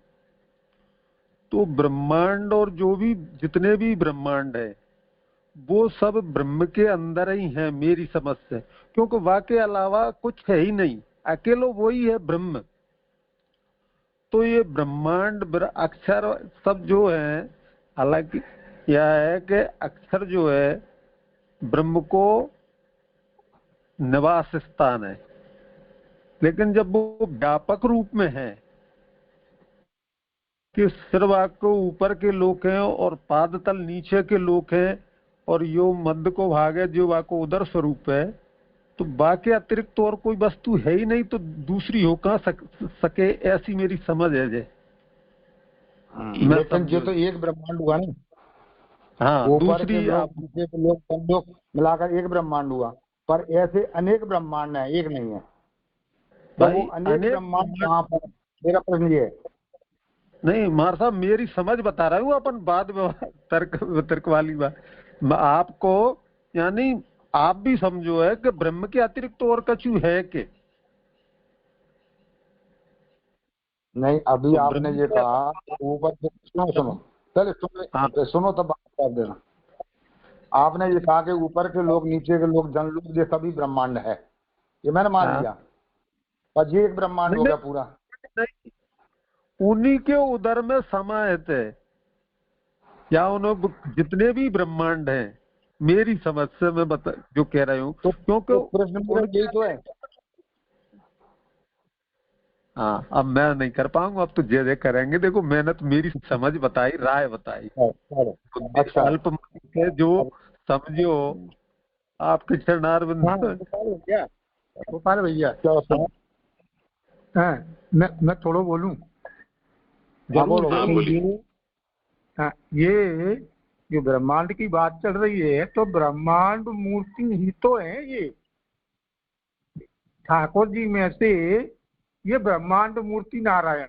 Speaker 2: तो ब्रह्मांड और जो भी जितने भी ब्रह्मांड है वो सब ब्रह्म के अंदर ही है मेरी समझ से, क्योंकि वाके अलावा कुछ है ही नहीं, अकेलो वही है ब्रह्म। तो ये ब्रह्मांड अक्षर सब जो है, हालांकि यह है कि अक्षर जो है ब्रह्म को निवास स्थान है, लेकिन जब वो व्यापक रूप में है कि सिरवाक को ऊपर के लोक हैं और पाद तल नीचे के लोक हैं, और यो मध्य को भाग है जो वाको उदर स्वरूप है, तो बाकी अतिरिक्त तो और कोई वस्तु है ही नहीं, तो दूसरी हो कहाँ सके, ऐसी मेरी समझ है जय।
Speaker 3: लेकिन जो तो एक ब्रह्मांड हुआ ना,
Speaker 2: हाँ
Speaker 3: ऊपर के
Speaker 2: दूसरी
Speaker 3: लोग नीचे के लोग सब लोग मिलाकर एक ब्रह्मांड हुआ, पर ऐसे अनेक ब्रह्मांड है, एक नहीं है। तो वो अनेक ब्रह्मांड कहाँ पर? मेरा प्रश्न ये है।
Speaker 2: नहीं मार साहब, मेरी समझ बता रहा हूँ, अपन बाद में तर्क वाली बात आपको, यानी आप भी समझो है कि ब्रह्म के अतिरिक्त तो और कछु है के
Speaker 3: नहीं? अभी तो आपने ये कहा ऊपर से, सुनो पहले सुनो तब बात कर देना। आपने ये कहा कि ऊपर के लोग नीचे के लोग जन लोग ये सभी ब्रह्मांड है, ये मैंने मान लिया, पर ये एक ब्रह्मांड हो गया पूरा?
Speaker 2: नहीं, उन्हीं के उदर में समाहित है, या उन्होंने जितने भी ब्रह्मांड हैं मेरी समझ से मैं जो कह रहा हूँ,
Speaker 3: तो
Speaker 2: क्योंकि
Speaker 3: प्रश्न यही तो है।
Speaker 2: हाँ अब मैं नहीं कर पाऊंगा, अब तो जे करेंगे। देखो मैंने तो मेरी समझ बताई, राय बताई।
Speaker 3: अच्छा
Speaker 2: अल्प के जो समझो आपके चरणारविंद।
Speaker 3: गोपाल भैया मैं थोड़ा बोलूं? ये जो ब्रह्मांड की बात चल रही है, तो ब्रह्मांड मूर्ति ही तो है ये। ठाकुर जी में से ये ब्रह्मांड मूर्ति नारायण,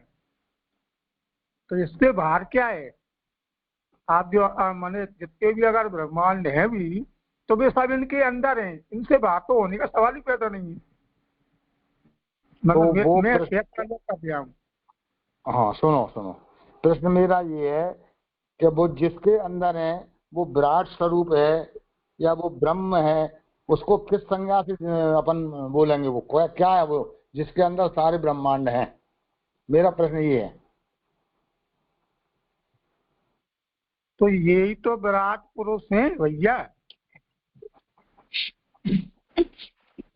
Speaker 3: तो इससे बाहर क्या है? आप जो माने जितने भी अगर ब्रह्मांड है भी, तो वे सब इनके अंदर हैं, इनसे बाहर तो होने का सवाल ही पैदा नहीं है। मतलब मैं कर दिया हूँ। हाँ सुनो, प्रश्न मेरा ये है कि वो जिसके अंदर है वो विराट स्वरूप है या वो ब्रह्म है, उसको किस संज्ञा से अपन बोलेंगे? वो क्या है वो जिसके अंदर सारे ब्रह्मांड हैं? मेरा प्रश्न ये है। तो यही तो विराट पुरुष है भैया,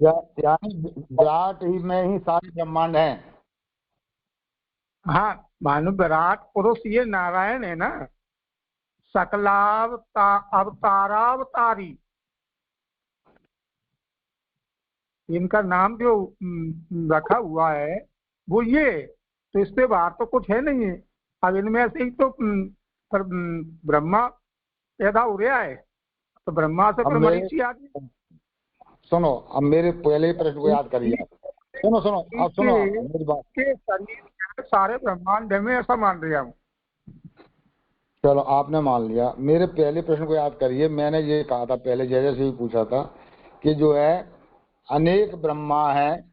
Speaker 3: यानी विराट ही में ही सारे ब्रह्मांड हैं। हाँ मानो विराट पुरुष ये नारायण है ना, अवतारावतारी, इनका नाम जो रखा हुआ है वो ये, तो इससे बाहर तो कुछ है नहीं है। अब इनमें से ही तो ब्रह्मा पैदा हो रहा है, तो ब्रह्मा से फिर मरीची आ गई। सुनो, अब मेरे पहले प्रश्न को याद करिए। सुनो अब सुनो मेरी बात के शरीर सारे ब्रह्मांड में, ऐसा मान रहा हूँ। चलो आपने मान लिया, मेरे पहले प्रश्न को याद करिए। मैंने ये कहा था पहले, जैसे भी पूछा था कि जो है अनेक ब्रह्मा है,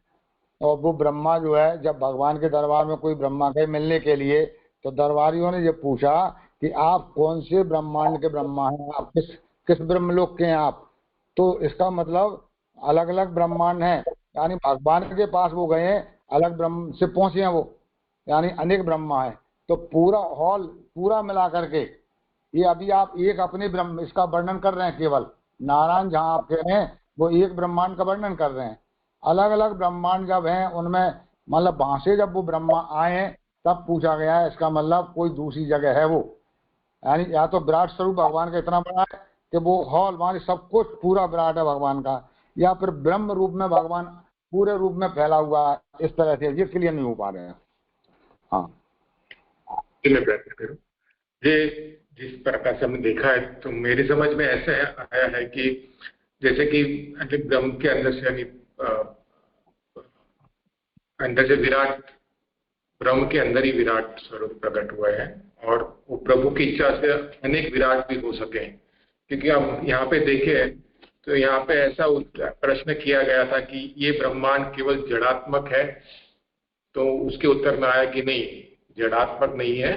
Speaker 3: और वो ब्रह्मा जो है जब भगवान के दरबार में कोई ब्रह्मा के मिलने के लिए, तो दरबारियों ने ये पूछा कि आप कौन से ब्रह्मांड के ब्रह्मा हैं, आप किस ब्रह्मलोक के हैं आप? तो इसका मतलब अलग अलग ब्रह्मांड हैं, यानी भगवान के पास वो गए हैं, अलग ब्रह्म से पहुंचे हैं वो, यानी अनेक ब्रह्मा है। तो पूरा हॉल पूरा मिला करके ये अभी आप एक अपने ब्रह्म इसका वर्णन कर रहे हैं, केवल नारायण जहाँ आप कह रहे हैं वो एक ब्रह्मांड का वर्णन कर रहे हैं। अलग अलग ब्रह्मांड जब हैं उनमें मतलब वहां से जब वो ब्रह्मा आए हैं तब पूछा गया है, इसका मतलब कोई दूसरी जगह है वो, यानी या तो विराट स्वरूप भगवान का इतना बड़ा है कि वो हॉल वहां सब कुछ पूरा विराट है भगवान का, या फिर ब्रह्म रूप में भगवान पूरे रूप में फैला हुआ है, इस तरह से ये क्लियर नहीं हो पा रहे हैं। हाँ
Speaker 4: मैं प्रयत्न करूँ। ये जिस प्रकार से हमने देखा है तो मेरी समझ में ऐसा आया है कि जैसे कि ब्रह्म के अंदर से यानी अंदर से विराट, ब्रह्म के अंदर ही विराट स्वरूप प्रकट हुए हैं और वो प्रभु की इच्छा से अनेक विराट भी हो सके। क्योंकि हम यहाँ पे देखें तो यहाँ पे ऐसा प्रश्न किया गया था कि ये ब्रह्मांड केवल जड़ात्मक है, तो उसके उत्तर में आया कि नहीं, जड़ात्मक नहीं है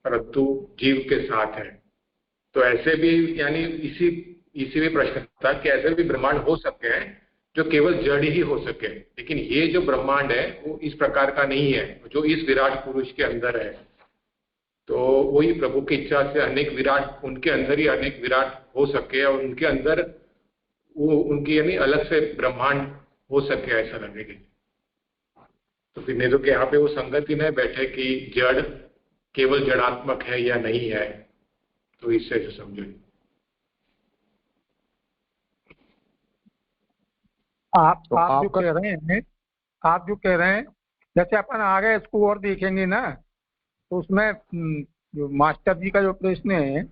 Speaker 4: परंतु जीव के साथ है। तो ऐसे भी यानी इसी भी प्रश्न था कि ऐसे भी ब्रह्मांड हो सकते हैं जो केवल जड़ ही हो सके, लेकिन ये जो ब्रह्मांड है वो इस प्रकार का नहीं है जो इस विराट पुरुष के अंदर है। तो वही प्रभु की इच्छा से अनेक विराट, उनके अंदर ही अनेक विराट हो सके और उनके अंदर वो उनकी यानी अलग से ब्रह्मांड हो सके, ऐसा लगेगा। तो फिर नहीं तो कि यहाँ पे वो संगति में बैठे कि जड़ केवल जड़ात्मक है या नहीं है, तो इससे जो समझो
Speaker 5: आप जो कह रहे हैं जैसे अपन आगे इसको और देखेंगे ना, तो उसमें जो मास्टर जी का जो प्रश्न है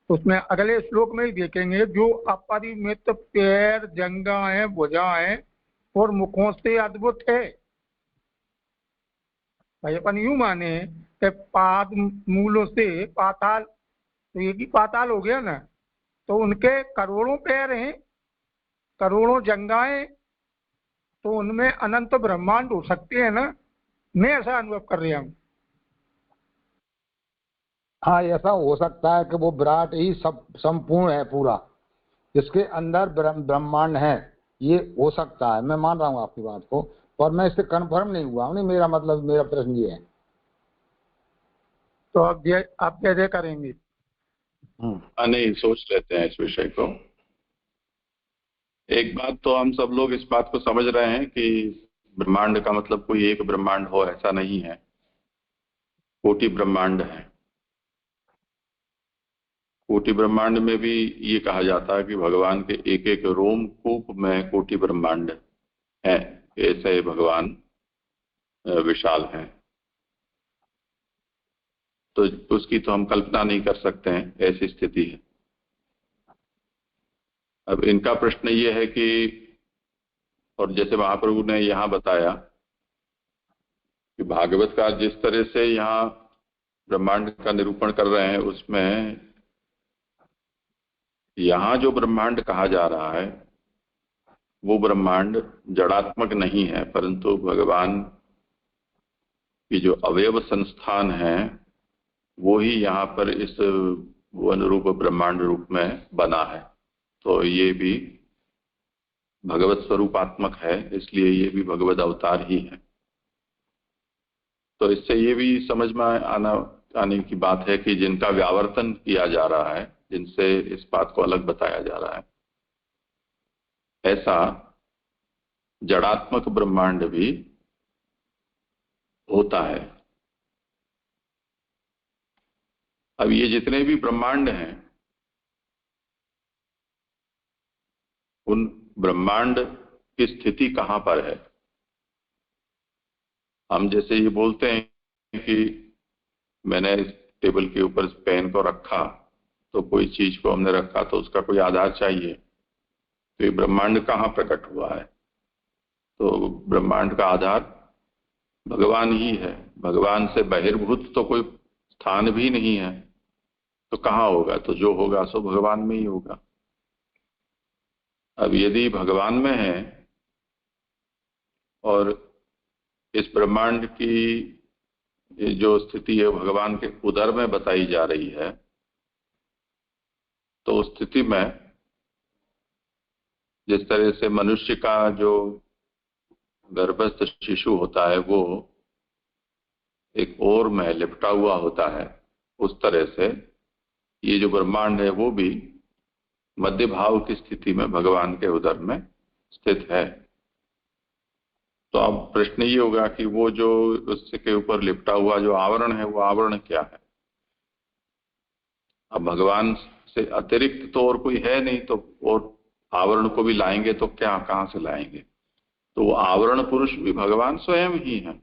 Speaker 5: उसमें अगले श्लोक में ही देखेंगे, जो अपरिमित पैर, जंघाएं, भुजाएं और मुखों से अद्भुत है। भाई अपन यूं माने कि पाद मूलों से पाताल, तो एक ही पाताल हो गया ना, तो उनके करोड़ों पैर हैं, करोड़ों जंघाएं, तो उनमें अनंत ब्रह्मांड हो सकते हैं ना, मैं ऐसा अनुभव कर रहा हूँ।
Speaker 3: हाँ ऐसा हो सकता है कि वो विराट ही सब संपूर्ण है पूरा, इसके अंदर ब्रह्मांड है, ये हो सकता है, मैं मान रहा हूँ आपकी बात को, पर मैं इससे कंफर्म नहीं हुआ हूँ। नहीं, मेरा मतलब मेरा प्रश्न ये है।
Speaker 5: तो आप जय करेंगे।
Speaker 1: नहीं, सोच लेते हैं इस विषय को। एक बात तो हम सब लोग इस बात को समझ रहे हैं कि ब्रह्मांड का मतलब कोई एक ब्रह्मांड हो ऐसा नहीं है, कोटि ब्रह्मांड है। कोटि ब्रह्मांड में भी ये कहा जाता है कि भगवान के एक एक रोमकूप में कोटि ब्रह्मांड है, ऐसे भगवान विशाल हैं। तो उसकी तो हम कल्पना नहीं कर सकते हैं, ऐसी स्थिति है। अब इनका प्रश्न ये है कि, और जैसे महाप्रभु ने यहाँ बताया कि भागवत का जिस तरह से यहाँ ब्रह्मांड का निरूपण कर रहे हैं, उसमें यहाँ जो ब्रह्मांड कहा जा रहा है वो ब्रह्मांड जड़ात्मक नहीं है, परंतु भगवान की जो अवयव संस्थान है वो ही यहाँ पर इस अनुरूप ब्रह्मांड रूप में बना है। तो ये भी भगवत स्वरूपात्मक है, इसलिए ये भी भगवत अवतार ही है। तो इससे ये भी समझ में आने की बात है कि जिनका व्यावर्तन किया जा रहा है, जिनसे इस बात को अलग बताया जा रहा है, ऐसा जड़ात्मक ब्रह्मांड भी होता है। अब ये जितने भी ब्रह्मांड हैं, उन ब्रह्मांड की स्थिति कहां पर है? हम जैसे ये बोलते हैं कि मैंने इस टेबल के ऊपर पेन को रखा, तो कोई चीज को हमने रखा तो उसका कोई आधार चाहिए, तो ये ब्रह्मांड कहाँ प्रकट हुआ है? तो ब्रह्मांड का आधार भगवान ही है। भगवान से बहिर्भूत तो कोई स्थान भी नहीं है, तो कहाँ होगा? तो जो होगा सो भगवान में ही होगा। अब यदि भगवान में है और इस ब्रह्मांड की जो स्थिति है भगवान के उदर में बताई जा रही है, तो उस स्थिति में जिस तरह से मनुष्य का जो गर्भस्थ शिशु होता है वो एक ओर में लिपटा हुआ होता है, उस तरह से ये जो ब्रह्मांड है वो भी मध्य भाव की स्थिति में भगवान के उदर में स्थित है। तो अब प्रश्न ये होगा कि वो जो उसके ऊपर लिपटा हुआ जो आवरण है वो आवरण क्या है? अब भगवान से अतिरिक्त तो और कोई है नहीं, तो और आवरण को भी लाएंगे तो क्या, कहां से लाएंगे? तो वो आवरण पुरुष भी भगवान स्वयं ही है।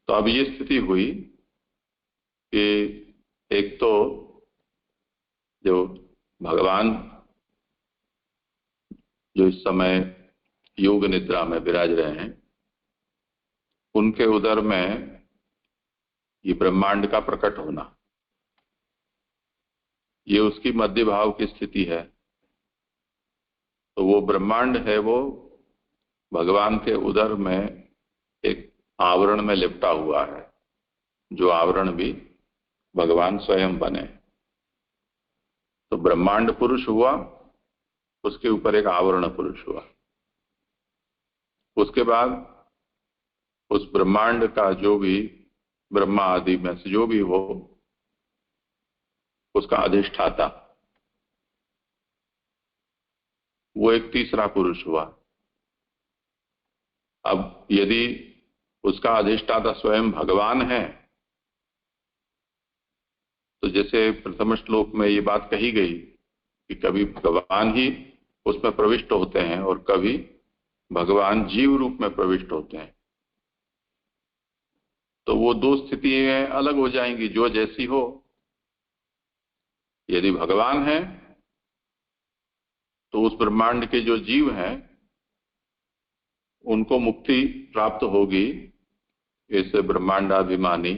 Speaker 1: तो अब ये स्थिति हुई कि एक तो जो भगवान जो इस समय योग निद्रा में विराज रहे हैं, उनके उदर में ये ब्रह्मांड का प्रकट होना, ये उसकी मध्य भाव की स्थिति है। तो वो ब्रह्मांड है वो भगवान के उदर में एक आवरण में लिपटा हुआ है, जो आवरण भी भगवान स्वयं बने। तो ब्रह्मांड पुरुष हुआ, उसके ऊपर एक आवरण पुरुष हुआ। उसके बाद उस ब्रह्मांड का जो भी ब्रह्मा आदि में से जो भी हो, उसका अधिष्ठाता, वो एक तीसरा पुरुष हुआ। अब यदि उसका अधिष्ठाता स्वयं भगवान है, तो जैसे प्रथम श्लोक में ये बात कही गई कि कभी भगवान ही उसमें प्रविष्ट होते हैं और कभी भगवान जीव रूप में प्रविष्ट होते हैं, तो वो दो स्थितियां अलग हो जाएंगी, जो जैसी हो। यदि भगवान है तो उस ब्रह्मांड के जो जीव हैं उनको मुक्ति प्राप्त होगी इस ब्रह्मांडाभिमानी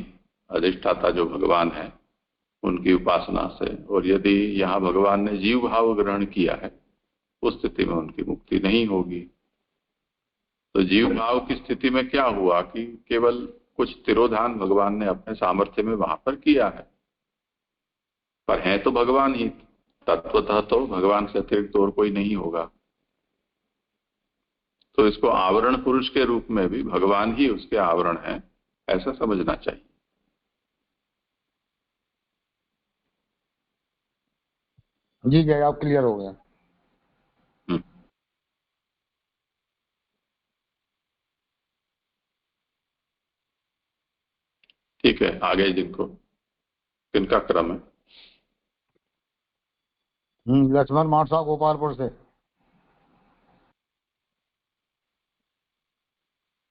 Speaker 1: अधिष्ठाता जो भगवान है उनकी उपासना से। और यदि यहाँ भगवान ने जीव भाव ग्रहण किया है, उस स्थिति में उनकी मुक्ति नहीं होगी। तो जीव भाव की स्थिति में क्या हुआ कि केवल कुछ तिरोधान भगवान ने अपने सामर्थ्य में वहां पर किया है, पर है तो भगवान ही, तत्वतः तो भगवान से अतिरिक्त और कोई नहीं होगा। तो इसको आवरण पुरुष के रूप में भी भगवान ही उसके आवरण है, ऐसा समझना चाहिए।
Speaker 3: जी जय, आप क्लियर हो गया।
Speaker 1: ठीक है, आगे देखो किनका क्रम है।
Speaker 3: लक्ष्मण मानसा गोपालपुर से।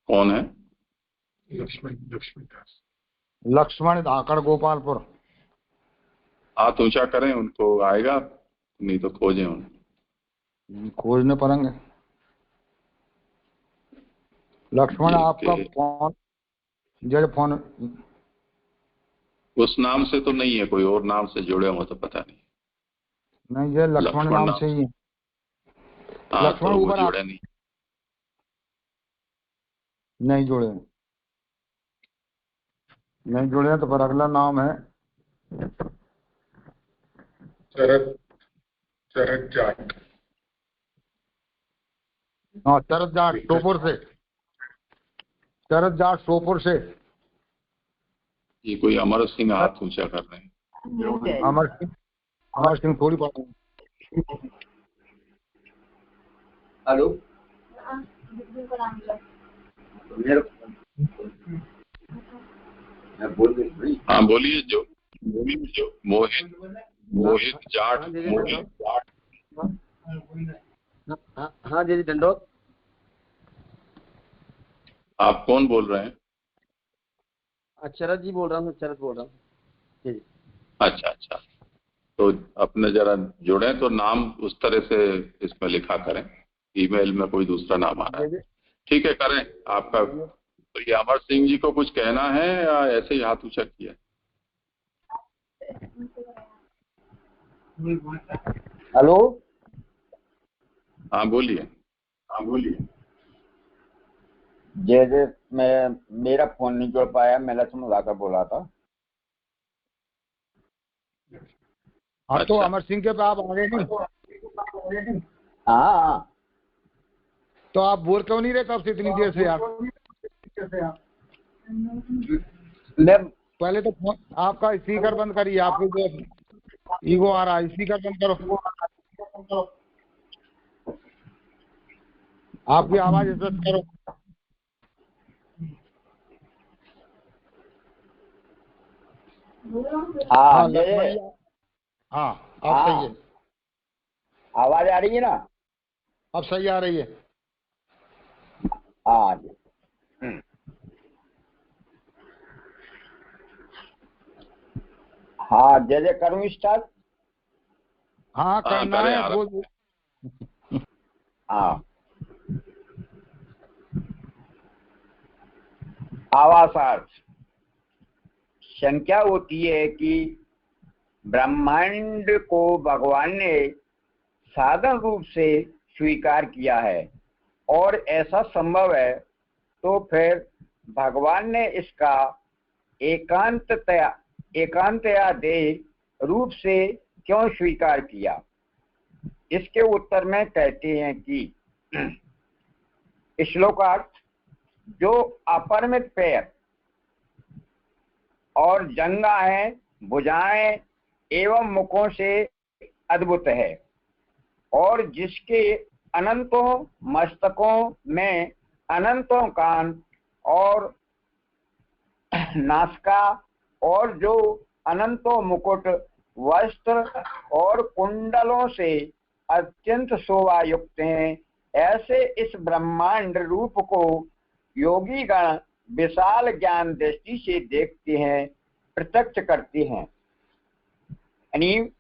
Speaker 1: कौन है?
Speaker 3: लक्ष्मण धाकड़ गोपालपुर।
Speaker 1: हाथ ऊंचा करें, उनको आएगा, नहीं तो खोजें उनको।
Speaker 3: खोजने पड़ेंगे। लक्ष्मण आपका फोन जब फोन
Speaker 1: उस नाम से तो नहीं है, कोई और नाम से जुड़े हो तो पता नहीं।
Speaker 3: नहीं, ये लक्ष्मण नाम से ही है। लक्ष्मण
Speaker 1: तो
Speaker 3: ऊपर
Speaker 1: जुड़े
Speaker 3: नहीं जुड़े, नहीं जुड़े तो पर अगला नाम है
Speaker 4: शरद जाट।
Speaker 3: हाँ, शरद जाट सोपुर से। शरद जाट सोपुर से।
Speaker 1: ये कोई अमर सिंह हाथ ऊंचा कर रहे हैं।
Speaker 3: अमर सिंह थोड़ी बात।
Speaker 6: हेलो,
Speaker 1: हाँ बोलिए। जो मोहित जाट।
Speaker 6: हाँ दीदी दंडोत।
Speaker 1: आप कौन बोल रहे हैं?
Speaker 6: शरद जी बोल रहा हूँ, शरद बोल रहा हूँ जी।
Speaker 1: अच्छा, तो अपने जरा जुड़े तो नाम उस तरह से इसमें लिखा करें, ईमेल में कोई दूसरा नाम आ रहा है। ठीक है, करें आपका। तो ये अमर सिंह जी को कुछ कहना है या ऐसे ही हाथ ऊंचा किया?
Speaker 6: हेलो,
Speaker 1: हाँ बोलिए।
Speaker 6: जैसे मेरा फोन नहीं जोड़ पाया, मैं लक्ष्मण लाकर बोला था।
Speaker 3: हाँ तो अमर सिंह के पे आप आगे नहीं।
Speaker 6: हाँ।
Speaker 3: तो आप बोल क्यों नहीं रहे तब से इतनी देर से आप?
Speaker 6: मैं
Speaker 3: पहले तो फोन आपका स्पीकर बंद करिए, आपको जो ईगो आ रहा है, स्पीकर बंद करो, आपकी आवाज एडजस्ट करो।
Speaker 6: हाँ
Speaker 3: हाँ अब सही है,
Speaker 6: आवाज आ रही है ना?
Speaker 3: अब सही आ रही है।
Speaker 6: हाँ जी। हाँ जय करूँ स्टार्ट?
Speaker 3: हाँ करना
Speaker 1: करे
Speaker 3: है,
Speaker 1: यार।
Speaker 3: बोल।
Speaker 6: हाँ। आवासार्थ संख्या होती है कि ब्रह्मांड को भगवान ने साधन रूप से स्वीकार किया है और ऐसा संभव है, तो फिर भगवान ने इसका एकांतया देह रूप से क्यों स्वीकार किया? इसके उत्तर में कहते हैं कि श्लोकार्थ, जो अपरिमित पैर और जंघाएं, भुजाएं एवं मुखों से अद्भुत है और जिसके अनंतों मस्तकों में अनंतों कान और नासिका और जो अनंतों मुकुट, वस्त्र और कुंडलों से अत्यंत शोभा युक्त हैं, ऐसे इस ब्रह्मांड रूप को योगी गण विशाल ज्ञान दृष्टि से देखते हैं, प्रत्यक्ष करते हैं। यानी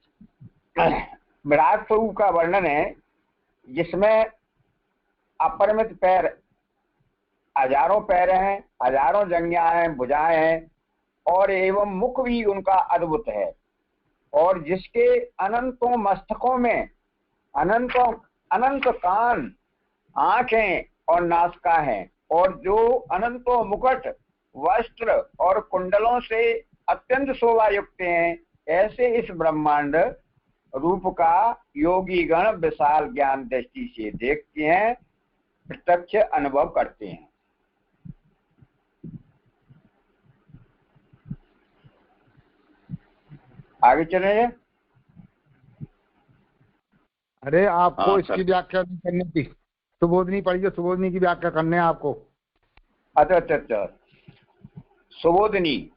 Speaker 6: विराट स्वरूप का वर्णन है जिसमें अपरिमित पैर, हजारों पैर हैं, हजारों जंघियां हैं, भुजाएं हैं और एवं मुख भी उनका अद्भुत है और जिसके अनंतों मस्तकों में अनंत कान, आंखें और नासिका हैं और जो अनंतों मुकुट, वस्त्र और कुंडलों से अत्यंत शोभा युक्त हैं, ऐसे इस ब्रह्मांड रूप का योगी गण विशाल ज्ञान दृष्टि से देखते हैं, प्रत्यक्ष अनुभव करते हैं। आगे चले।
Speaker 3: अरे आपको
Speaker 1: हाँ,
Speaker 3: इसकी व्याख्या नहीं करनी थी, सुबोधनी पढ़िए, सुबोधनी की व्याख्या करने है आपको।
Speaker 6: अच्छा। सुबोधनी,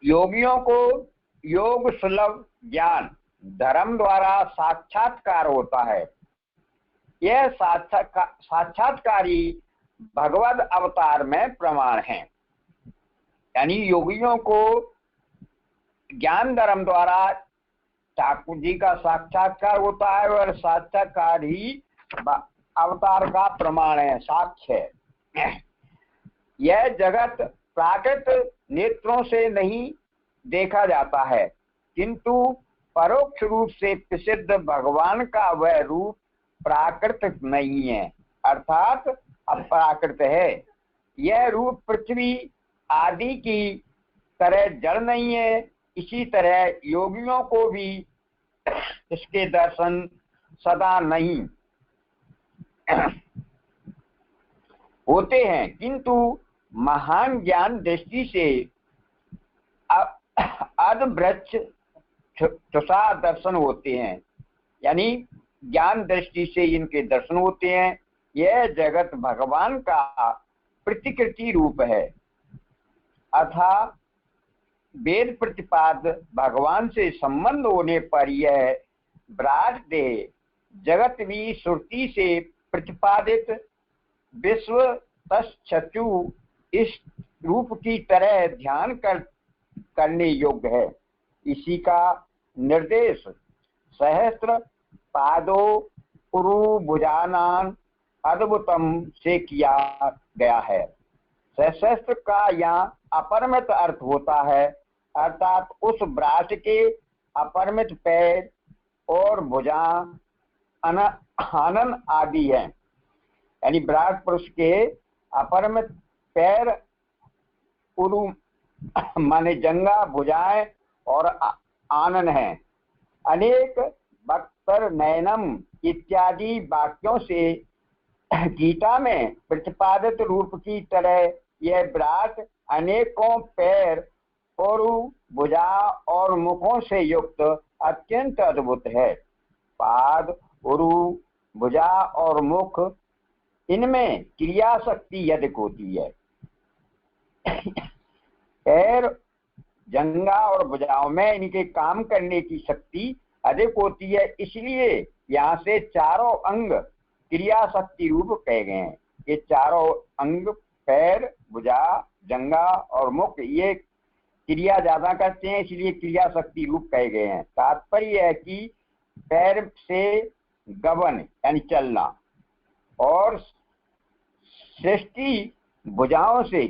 Speaker 6: योगियों को योग सुलभ ज्ञान धर्म द्वारा साक्षात्कार होता है। यह साक्षात्कारी भगवद अवतार में प्रमाण है। यानी योगियों को ज्ञान धर्म द्वारा ठाकुर जी का साक्षात्कार होता है और साक्षात्कार ही अवतार का प्रमाण है, साक्ष्य है। यह जगत प्राकृत नेत्रों से नहीं देखा जाता है, किंतु परोक्ष रूप से प्रसिद्ध भगवान का वह रूप प्राकृत नहीं है, अर्थात अपराकृत है। यह रूप पृथ्वी आदि की तरह जड़ नहीं है। इसी तरह योगियों को भी इसके दर्शन सदा नहीं होते हैं, किंतु महान ज्ञान दृष्टि से अदवृक्ष चुषा दर्शन होते हैं। यानी ज्ञान दृष्टि से इनके दर्शन होते हैं। यह जगत भगवान का प्रतिकृति रूप है, अर्थात वेद प्रतिपाद भगवान से संबंध होने पर यह विराट देह जगत भी श्रुति से प्रतिपादित विश्व तच्चु इस रूप की तरह ध्यान करने योग्य है। इसी का निर्देश सहस्त्र पादो पुरु भुजानान अद्भुतम से किया गया है। सहस्त्र का यहाँ अपरिमित अर्थ होता है, अर्थात उस विराट के अपरिमित पैर और भुजा आनन आदि हैं। यानी विराट पुरुष के अपरिमित पैर, उरु माने जंगा, भुजाएं और आनन हैं। अनेक वक्तर नयनम इत्यादि वाक्यों से गीता में प्रतिपादित रूप की तरह यह विराट अनेकों पैर और भुजा और मुखों से युक्त अत्यंत अद्भुत है। पाद, उरु, भुजा और मुख, इनमें क्रिया शक्ति अधिक होती है। पैर, जंगा और भुजाओं में इनके काम करने की शक्ति अधिक होती है, इसलिए यहाँ से चारों अंग क्रिया शक्ति रूप कहे गए हैं। ये चारों अंग पैर, भुजा, जंगा और मुख ये क्रिया ज्यादा करते हैं, इसलिए क्रिया शक्ति रूप कहे गए हैं। तात्पर्य है कि पैर से गमन यानी चलना और सृष्टि भुजाओं से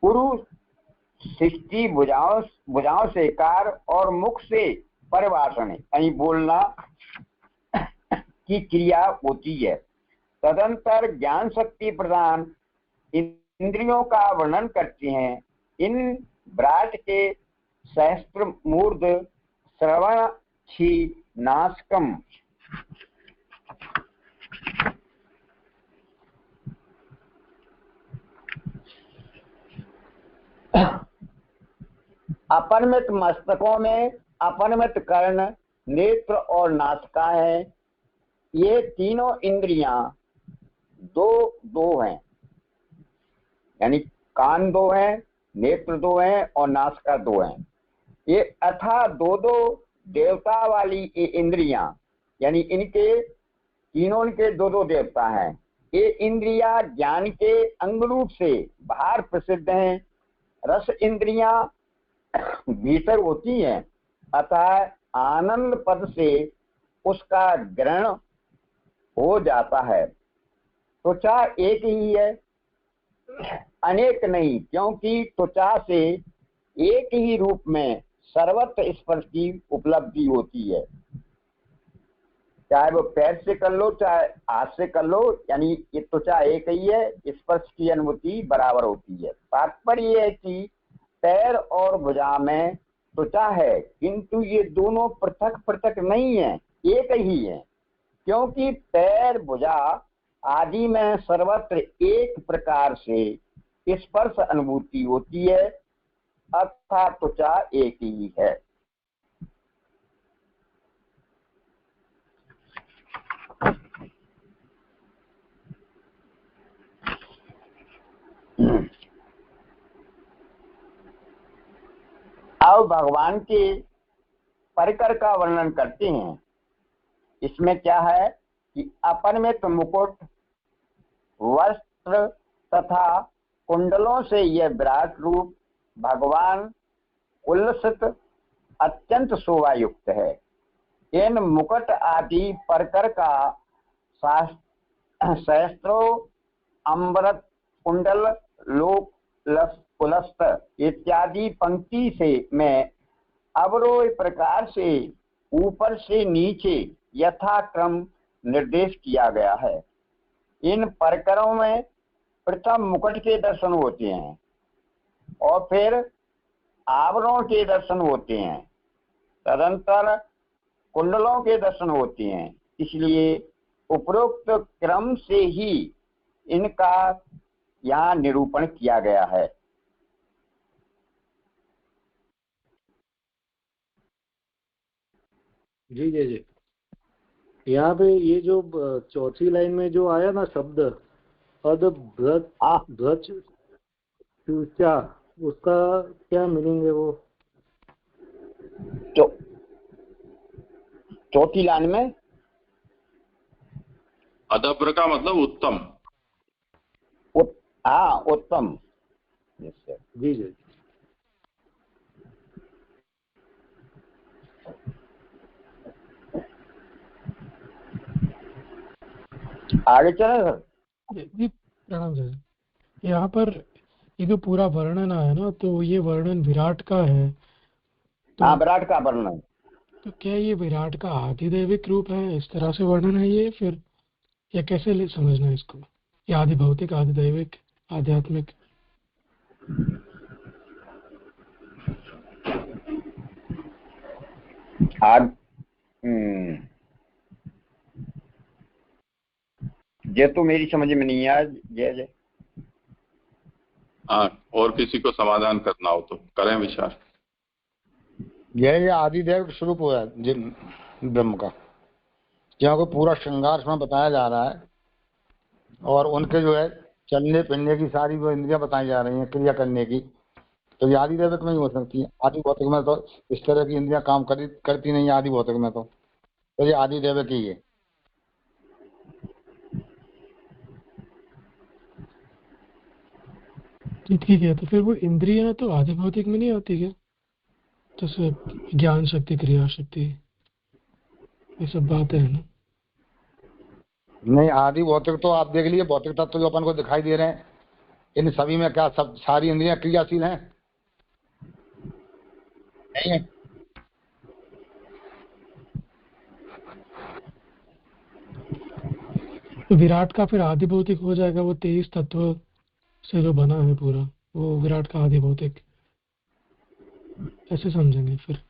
Speaker 6: पुरु, सृष्टि भुजाओं से कार्य और मुख से परिभाषण यानी बोलना की क्रिया होती है। तदंतर ज्ञान शक्ति प्रदान इंद्रियों का वर्णन करते हैं। इन विराट के सहस्त्र मूर्ध श्रवण छी नासकम अपरिमित मस्तकों में अपरिमित कर्ण, नेत्र और नासिका है। ये तीनों इंद्रियां दो हैं, यानी कान दो हैं, नेत्र दो हैं और नासिका दो हैं। ये अथा दो देवता वाली ये इंद्रियां, यानी इनके तीनों के दो देवता हैं। ये इंद्रियां ज्ञान के अंग रूप से बाहर प्रसिद्ध हैं। रस इंद्रियां भीतर होती हैं, अतः आनंद पद से उसका ग्रहण हो जाता है। त्वचा एक ही है, अनेक नहीं, क्योंकि त्वचा से एक ही रूप में सर्वत्र स्पर्श की उपलब्धि होती है। चाहे वो पैर से कर लो चाहे हाथ से कर लो, यानी ये त्वचा एक ही है, स्पर्श की अनुभूति बराबर होती है। तात्पर्य है कि पैर और भुजा में त्वचा है, किंतु ये दोनों पृथक पृथक नहीं है, एक ही है, क्योंकि पैर, भुजा आदि में सर्वत्र एक प्रकार से स्पर्श अनुभूति होती है, अर्थात त्वचा एक ही है। अब भगवान के परिकर का वर्णन करते हैं। इसमें क्या है कि अपरिमित मुकुट, वस्त्र तथा कुंडलों से यह विराट रूप भगवान उल्लसित अत्यंत शोभा युक्त है। इन मुकुट आदि परकर का सहस्त्रों अमृत कुंडल लोक पुलस्त इत्यादि पंक्ति से में अवरोह प्रकार से ऊपर से नीचे यथाक्रम निर्देश किया गया है। इन परकरों में प्रथम मुकुट के दर्शन होते हैं और फिर आवरणों के दर्शन होते हैं, तदंतर कुंडलों के दर्शन होते हैं। इसलिए उपरोक्त क्रम से ही इनका यहाँ निरूपण किया गया है।
Speaker 7: जी जी जी। यहाँ पे ये जो चौथी लाइन में जो आया ना शब्द अदभ्रच चूचा, उसका क्या मीनिंग है? वो
Speaker 6: चौथी लाइन में
Speaker 1: अदभ्र का मतलब उत्तम।
Speaker 6: हाँ, उत्तम।
Speaker 7: जी जी।
Speaker 6: आगे चले सर
Speaker 8: जी। प्रणाम सर। यहाँ पर ये जो पूरा वर्णन है ना, तो ये वर्णन विराट का है। तो
Speaker 6: हाँ, विराट का वर्णन।
Speaker 8: तो क्या ये विराट का आदिदैविक रूप है, इस तरह से वर्णन है ये? फिर या कैसे समझना है इसको? ये आदि भौतिक, आदिदैविक, आध्यात्मिक?
Speaker 6: ये तो मेरी समझ में नहीं आया। जय जय।
Speaker 1: हाँ, और किसी को समाधान करना हो तो करें विचार।
Speaker 3: ये आदिदेव स्वरूप हुआ है ब्रह्म का, क्योंकि पूरा श्रृंगार इसमें बताया जा रहा है और उनके जो है चलने फिरने की सारी वो इंद्रियां बताई जा रही हैं, क्रिया करने की, तो ये आदि दैविक में ही हो सकती है। आदि भौतिक में तो इस तरह की इंद्रियां काम करती नहीं है, आदि भौतिक में तो ये आदि दैविक ही है।
Speaker 8: ठीक है, तो फिर वो इंद्रियां तो आदि भौतिक में नहीं होती क्या? जैसे ज्ञान शक्ति, क्रिया शक्ति, ये सब बातें हैं ना?
Speaker 3: नहीं, आदि भौतिक तो आप देख लीजिए, भौतिक तत्व जो अपन को दिखाई दे रहे हैं, इन सभी में क्या सब सारी इंद्रियां क्रियाशील हैं? नहीं है।
Speaker 8: तो विराट का फिर आदि भौतिक हो जाएगा, वो 23 तत्व से जो बना है पूरा, वो विराट का आदि भौतिक ऐसे समझेंगे फिर?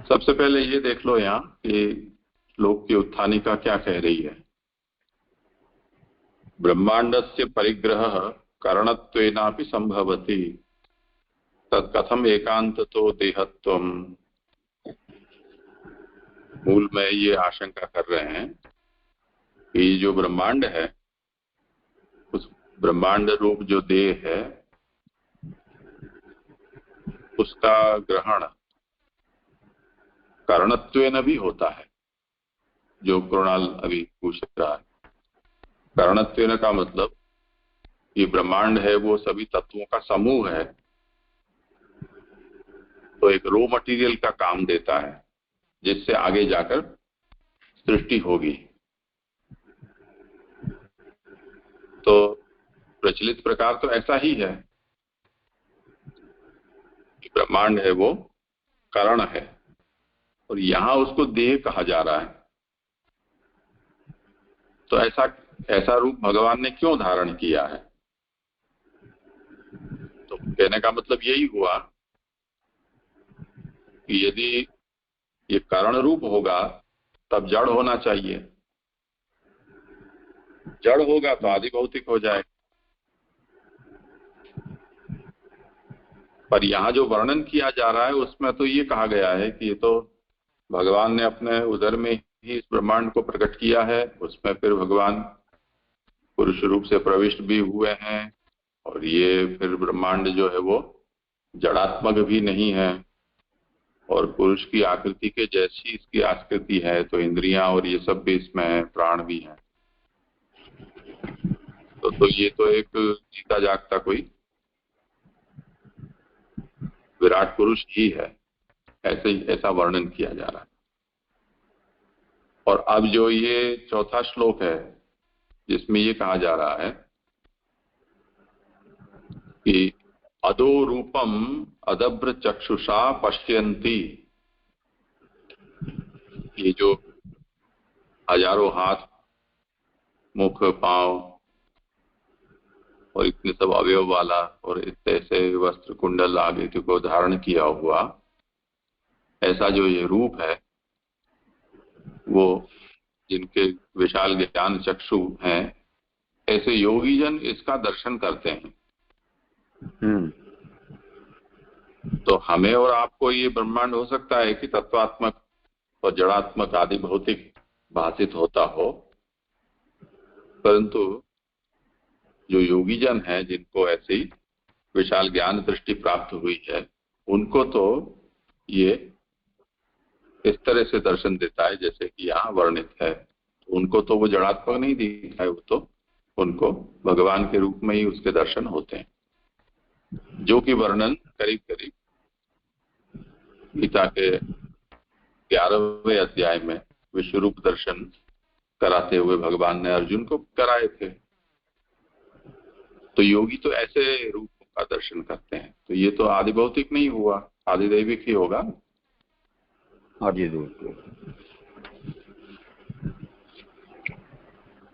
Speaker 1: सबसे पहले ये देख लो यहाँ कि श्लोक की उत्थानिका क्या कह रही है। ब्रह्मांडस्य परिग्रह करणत्वेनापि संभवति तत्कथम एकांततो देहत्वम। मूल में ये आशंका कर रहे हैं कि जो ब्रह्मांड है, उस ब्रह्मांड रूप जो देह है, उसका ग्रहण करणत्वेन भी होता है। जो कृणाल अभी पूछ रहा है, करणत्वेन का मतलब ये ब्रह्मांड है वो सभी तत्वों का समूह है, तो एक रॉ मटेरियल का काम देता है जिससे आगे जाकर सृष्टि होगी। तो प्रचलित प्रकार तो ऐसा ही है कि ब्रह्मांड है वो कारण है, और यहां उसको देह कहा जा रहा है। तो ऐसा रूप भगवान ने क्यों धारण किया है? तो कहने का मतलब यही हुआ कि यदि ये कारण रूप होगा तब जड़ होना चाहिए, जड़ होगा तो आदि भौतिक हो जाए। पर यहाँ जो वर्णन किया जा रहा है उसमें तो ये कहा गया है कि ये तो भगवान ने अपने उदर में ही इस ब्रह्मांड को प्रकट किया है, उसमें फिर भगवान पुरुष रूप से प्रविष्ट भी हुए हैं, और ये फिर ब्रह्मांड जो है वो जड़ात्मक भी नहीं है, और पुरुष की आकृति के जैसी इसकी आकृति है, तो इंद्रियां और ये सब भी इसमें है, प्राण भी है। तो ये तो एक जीता जागता कोई विराट पुरुष ही है, ऐसा वर्णन किया जा रहा है। और अब जो ये चौथा श्लोक है जिसमें ये कहा जा रहा है कि अदो रूपम अदभ्र चक्षुषा पश्यन्ति, ये जो हजारों हाथ, मुख, पांव और इतने सब अवयव वाला और इतने से वस्त्र, कुंडल आदि को धारण किया हुआ ऐसा जो ये रूप है, वो जिनके विशाल ज्ञान चक्षु हैं, ऐसे योगी जन इसका दर्शन करते हैं। तो हमें और आपको ये ब्रह्मांड हो सकता है कि तत्वात्मक और जड़ात्मक आदि भौतिक भाषित होता हो, परंतु जो योगी जन है जिनको ऐसी विशाल ज्ञान दृष्टि प्राप्त हुई है, उनको तो ये इस तरह से दर्शन देता है जैसे कि यहाँ वर्णित है। उनको तो वो जड़ात्मक नहीं दिखता है, वो तो उनको भगवान के रूप में ही उसके दर्शन होते हैं, जो कि वर्णन करीब करीब गीता के 11वें अध्याय में विश्वरूप दर्शन कराते हुए भगवान ने अर्जुन को कराए थे। तो योगी तो ऐसे रूपों का दर्शन करते हैं, तो ये तो आदि भौतिक नहीं हुआ, आदि दैविक ही होगा।
Speaker 6: आदि दैविक।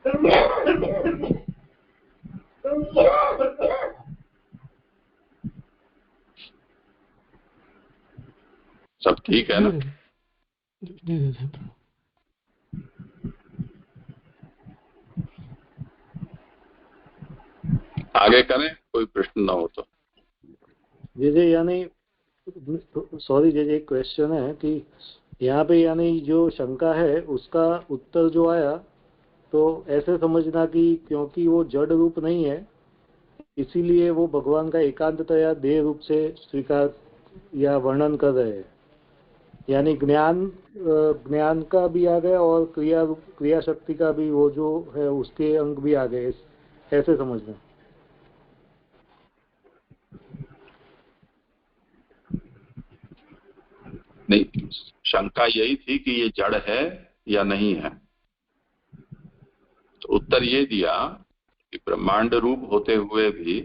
Speaker 1: सब ठीक है ना? आगे करें, कोई प्रश्न ना हो तो।
Speaker 7: जी यानी सॉरी जी, एक क्वेश्चन है कि यहाँ पे यानी जो शंका है उसका उत्तर जो आया तो ऐसे समझना कि क्योंकि वो जड़ रूप नहीं है इसीलिए वो भगवान का एकांततया देह रूप से स्वीकार या वर्णन कर रहे हैं, यानी ज्ञान का भी आ गया और क्रिया शक्ति का भी वो जो है उसके अंग भी आ गए, ऐसे समझना।
Speaker 1: नहीं, शंका यही थी कि ये जड़ है या नहीं है, तो उत्तर ये दिया कि ब्रह्मांड रूप होते हुए भी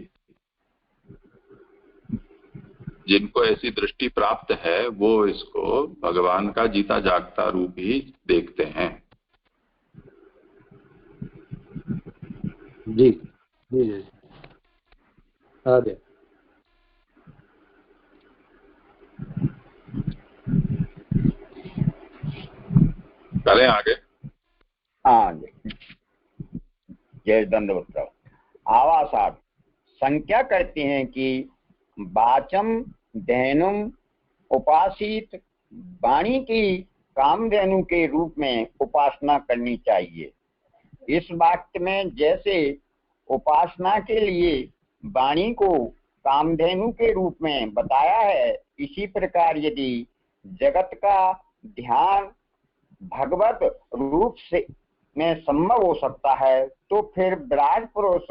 Speaker 1: जिनको ऐसी दृष्टि प्राप्त है वो इसको भगवान का जीता जागता रूप ही देखते हैं।
Speaker 7: जी जी जी आ गया।
Speaker 1: करें आगे?
Speaker 6: हाँ, जय दंडवत। आवासात संख्या कहते हैं कि वाचम धेनुम उपासित वाणी की कामधेनु के रूप में उपासना करनी चाहिए। इस वाक्य में जैसे उपासना के लिए वाणी को कामधेनु के रूप में बताया है, इसी प्रकार यदि जगत का ध्यान भगवत रूप से में संभव हो सकता है तो फिर विराट पुरुष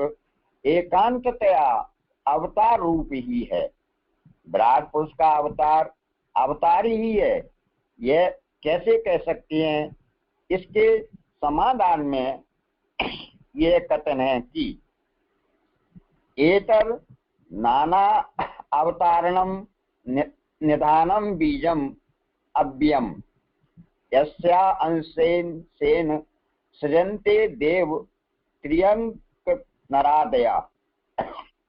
Speaker 6: एकांततया अवतार रूप ही है। विराट पुरुष का अवतार ही है, यह कैसे कह सकते हैं? इसके समाधान में यह कथन है कि एतर नाना अवतारणम निधानम बीजम अव्ययम यस्या अंशेन सेन सृजन्ते देव त्रियंक नरादया।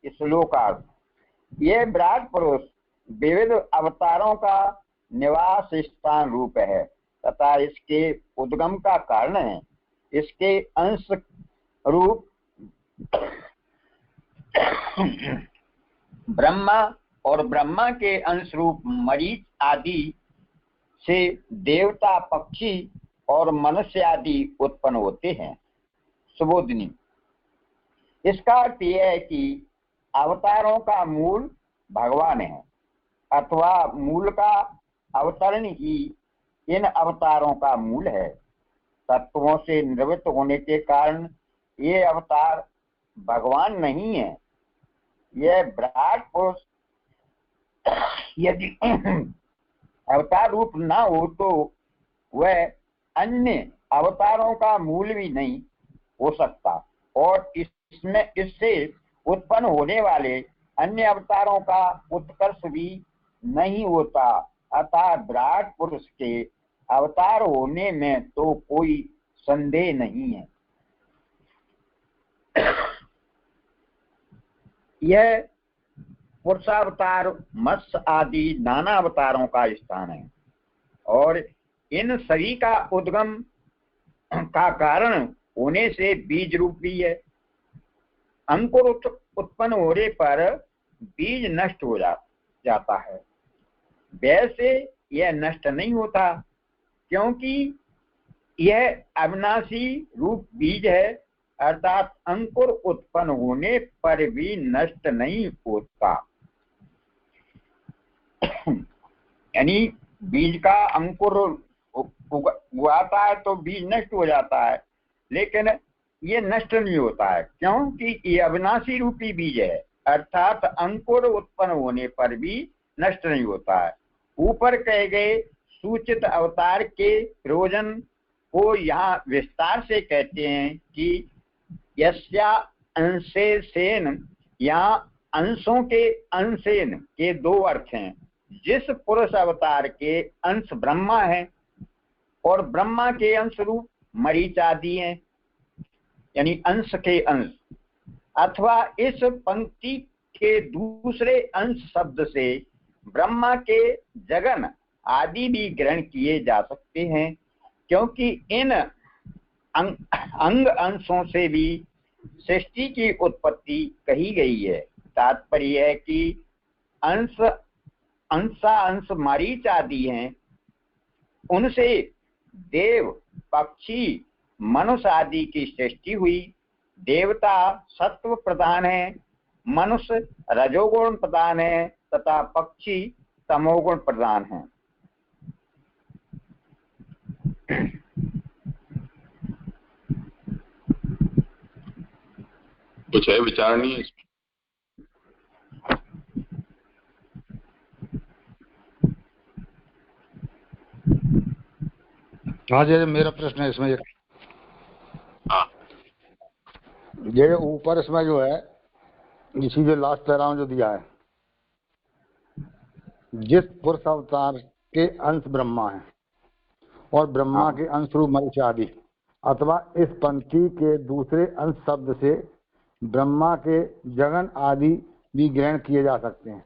Speaker 6: श्लोकार्थ। ये विराट पुरुष विविध अवतारों का निवास स्थान रूप है तथा इसके उद्गम का कारण है। इसके अंश रूप ब्रह्मा और ब्रह्मा के अंश रूप मरीच आदि से देवता, पक्षी और मनुष्य आदि उत्पन्न होते हैं। सुबोधिनी। इसका अर्थ यह है कि अवतारों का मूल भगवान है अथवा मूल का अवतरण ही इन अवतारों का मूल है। तत्वों से निवृत्त होने के कारण ये अवतार भगवान नहीं है। यह विराट पुरुष यदि अवतार रूप ना हो तो वह अन्य अवतारों का मूल भी नहीं हो सकता और इससे उत्पन्न होने वाले अन्य अवतारों का उत्कर्ष भी नहीं होता। अतः विराट पुरुष के अवतार होने में तो कोई संदेह नहीं है। यह पुरुषावतार, मत्स्य आदि नाना अवतारों का स्थान है और इन सभी का उद्गम का कारण होने से बीज रूप भी है। अंकुर उत्पन्न होने पर बीज नष्ट हो जाता है, वैसे यह नष्ट नहीं होता क्योंकि यह अविनाशी रूप बीज है, अर्थात अंकुर उत्पन्न होने पर भी नष्ट नहीं होता। यानी बीज का अंकुर उगाता है तो बीज नष्ट हो जाता है, लेकिन ये नष्ट नहीं होता है क्योंकि ये अविनाशी रूपी बीज है, अर्थात अंकुर उत्पन्न होने पर भी नष्ट नहीं होता है। ऊपर कहे गए सूचित अवतार के प्रयोजन को यहाँ विस्तार से कहते हैं कि यस्या अंशेन, यहाँ अंशों के अंशेन के दो अर्थ हैं। जिस पुरुष अवतार के अंश ब्रह्मा है और ब्रह्मा के अंश रूप मरीच आदि हैं। यानी अंश के अंश, अथवा इस पंक्ति के दूसरे अंश शब्द से ब्रह्मा के जगन आदि भी ग्रहण किए जा सकते हैं, क्योंकि इन अंग अंशों से भी सृष्टि की उत्पत्ति कही गई है। तात्पर्य है कि अंश मरीच आदि हैं, उनसे देव, पक्षी, मनुष्य आदि की सृष्टि हुई। देवता सत्व प्रधान है, मनुष्य रजोगुण प्रधान है तथा पक्षी तमोगुण प्रधान है।
Speaker 1: कुछ है विचारणीय इसमें?
Speaker 3: हाँ जी, मेरा प्रश्न है इसमें एक।
Speaker 1: हाँ,
Speaker 3: ये ऊपर इसमें जो है, इसी जो लास्ट पैराग्राफ जो दिया है, जिस पुरुष अवतार के अंश ब्रह्मा है और ब्रह्मा के अंश रूप मरीच आदि, अथवा इस पंक्ति के दूसरे अंश शब्द से ब्रह्मा के जगन आदि भी ग्रहण किए जा सकते हैं।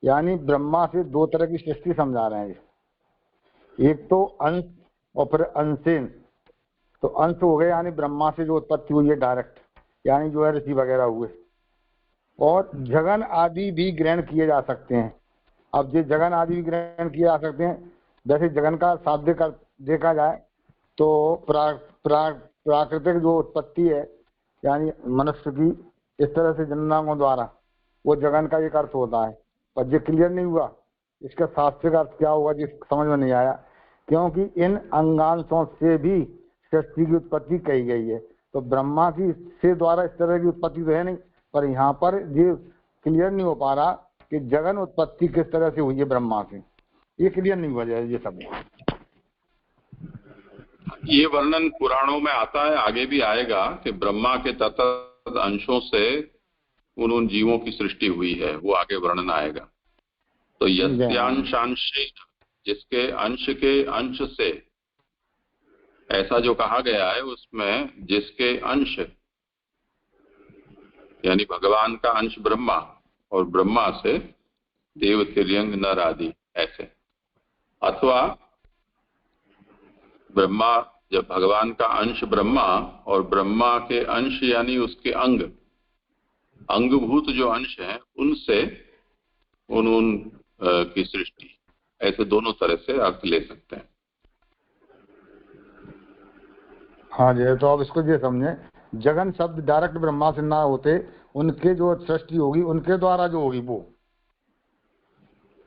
Speaker 3: यानी ब्रह्मा से दो तरह की सृष्टि समझा रहे हैं, एक तो अंश और फिर अंशेन। तो अंश हो गए यानी ब्रह्मा से जो उत्पत्ति हुई है डायरेक्ट, यानी जो है ऋषि वगैरह हुए, और जगन आदि भी ग्रहण किए जा सकते हैं। अब ये जगन आदि भी ग्रहण किए जा सकते हैं। वैसे जगन का शाब्दिक अर्थ देखा जाए तो प्राकृतिक जो उत्पत्ति है, यानी मनुष्य की इस तरह से जननांगों द्वारा, वो जगन का एक अर्थ होता है। पर ये क्लियर नहीं हुआ इसका शास्त्रिक अर्थ क्या होगा, जिस समझ में नहीं आया, क्योंकि इन अंगांशों से भी सृष्टि की उत्पत्ति कही गई है। तो ब्रह्मा की से द्वारा इस तरह की उत्पत्ति तो है नहीं, पर यहाँ पर ये क्लियर नहीं हो पा रहा कि जगन उत्पत्ति किस तरह से हुई है ब्रह्मा से, ये क्लियर नहीं हुआ जाए ये सब।
Speaker 1: ये वर्णन पुराणों में आता है, आगे भी आएगा कि ब्रह्मा के तत्त अंशों से उन जीवों की सृष्टि हुई है, वो आगे वर्णन आएगा। तो यस्यांशांश, जिसके अंश के अंश से, ऐसा जो कहा गया है उसमें जिसके अंश यानी भगवान का अंश ब्रह्मा और ब्रह्मा से देव, तिर्यंग, नर आदि ऐसे, अथवा ब्रह्मा, जब भगवान का अंश ब्रह्मा और ब्रह्मा के अंश यानी उसके अंगभूत जो अंश हैं उनसे उन की सृष्टि, ऐसे दोनों तरह से अर्थ ले सकते हैं।
Speaker 3: हाँ जी, तो अब इसको ये समझे, जगन शब्द डायरेक्ट ब्रह्मा से ना होते, उनके जो सृष्टि होगी उनके द्वारा जो होगी वो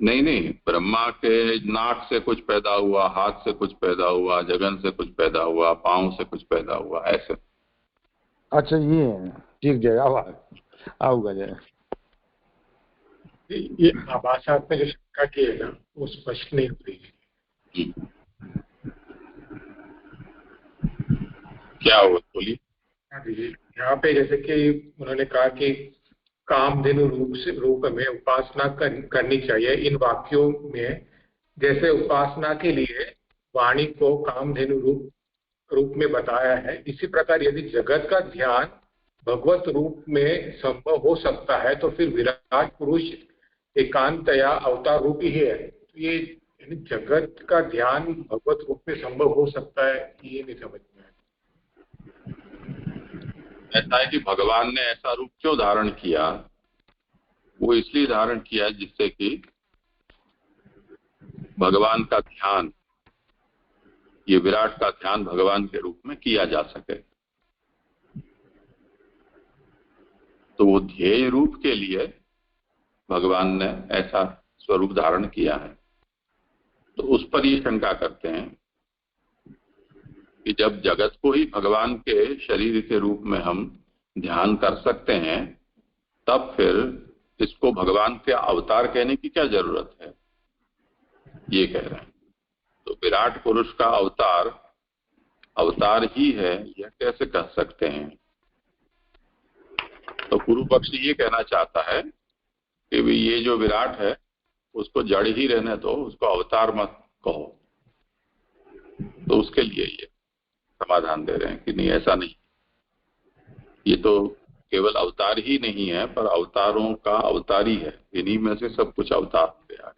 Speaker 1: नहीं, ब्रह्मा के नाक से कुछ पैदा हुआ, हाथ से कुछ पैदा हुआ, जगन से कुछ पैदा हुआ, पांव से कुछ पैदा हुआ, ऐसे।
Speaker 3: अच्छा, ये ठीक जय, आऊगा जय।
Speaker 4: ये आभासात में जो शंका की है ना, वो स्पष्ट नहीं हो रही है।
Speaker 1: क्या हुआ बोलिए।
Speaker 4: यहाँ पे जैसे कि उन्होंने कहा कि कामधेनु रूप में उपासना करनी चाहिए। इन वाक्यों में जैसे उपासना के लिए वाणी को कामधेनु रूप में बताया है, इसी प्रकार यदि जगत का ध्यान भगवत रूप में संभव हो सकता है तो फिर विराट पुरुष एकांतया अवतार रूप ही है। तो ये जगत का ध्यान भगवत रूप में संभव हो सकता है, ये नहीं समझ में आया।
Speaker 1: ऐसा है कि भगवान ने ऐसा रूप क्यों धारण किया, वो इसलिए धारण किया जिससे कि भगवान का ध्यान, ये विराट का ध्यान भगवान के रूप में किया जा सके। तो वो ध्येय रूप के लिए भगवान ने ऐसा स्वरूप धारण किया है। तो उस पर ये शंका करते हैं कि जब जगत को ही भगवान के शरीर के रूप में हम ध्यान कर सकते हैं, तब फिर इसको भगवान के अवतार कहने की क्या जरूरत है, ये कह रहे हैं। तो विराट पुरुष का अवतार ही है, यह कैसे कह सकते हैं। तो पूर्व पक्षी ये कहना चाहता है कि भी ये जो विराट है उसको जड़ ही रहने दो, उसको अवतार मत कहो। तो उसके लिए ये समाधान दे रहे हैं कि नहीं, ऐसा नहीं। ये तो केवल अवतार ही नहीं है, पर अवतारों का अवतारी है। इन्हीं में से सब कुछ अवतार हो गया है।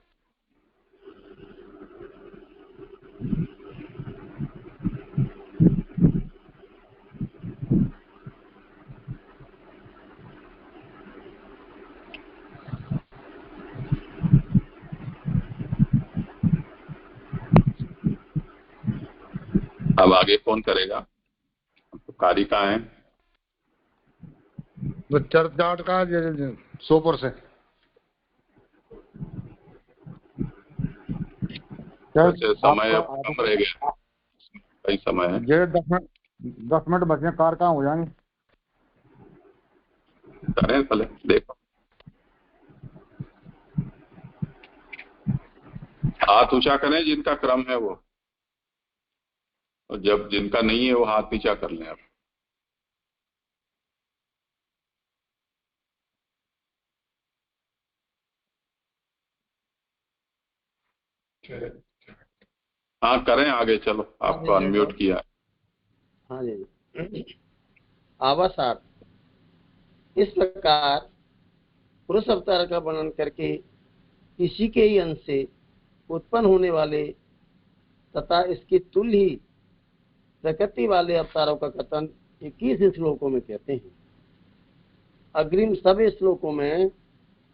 Speaker 1: अब आगे कौन करेगा? तो कारिका है
Speaker 3: तो चर्च घाट का सोपुर से
Speaker 1: वैसे समय अब कम रह गया, कई समय है।
Speaker 3: ये 10 मिनट बचे, कार कहाँ हो जाएंगे?
Speaker 1: करें पहले देखो, हाथ ऊंचा करें जिनका क्रम है वो, और जब जिनका नहीं है वो हाथ नीचा कर लें। अब हाँ करें आगे, चलो आपको अनम्यूट किया।
Speaker 9: हाँ जी। आवासार इस प्रकार पुरुष अवतार का वर्णन करके इसी के ही अंश से उत्पन्न होने वाले तथा इसकी तुल्य ही प्रकृति वाले अवतारों का कथन 21 श्लोकों में कहते हैं। अग्रिम सभी श्लोकों में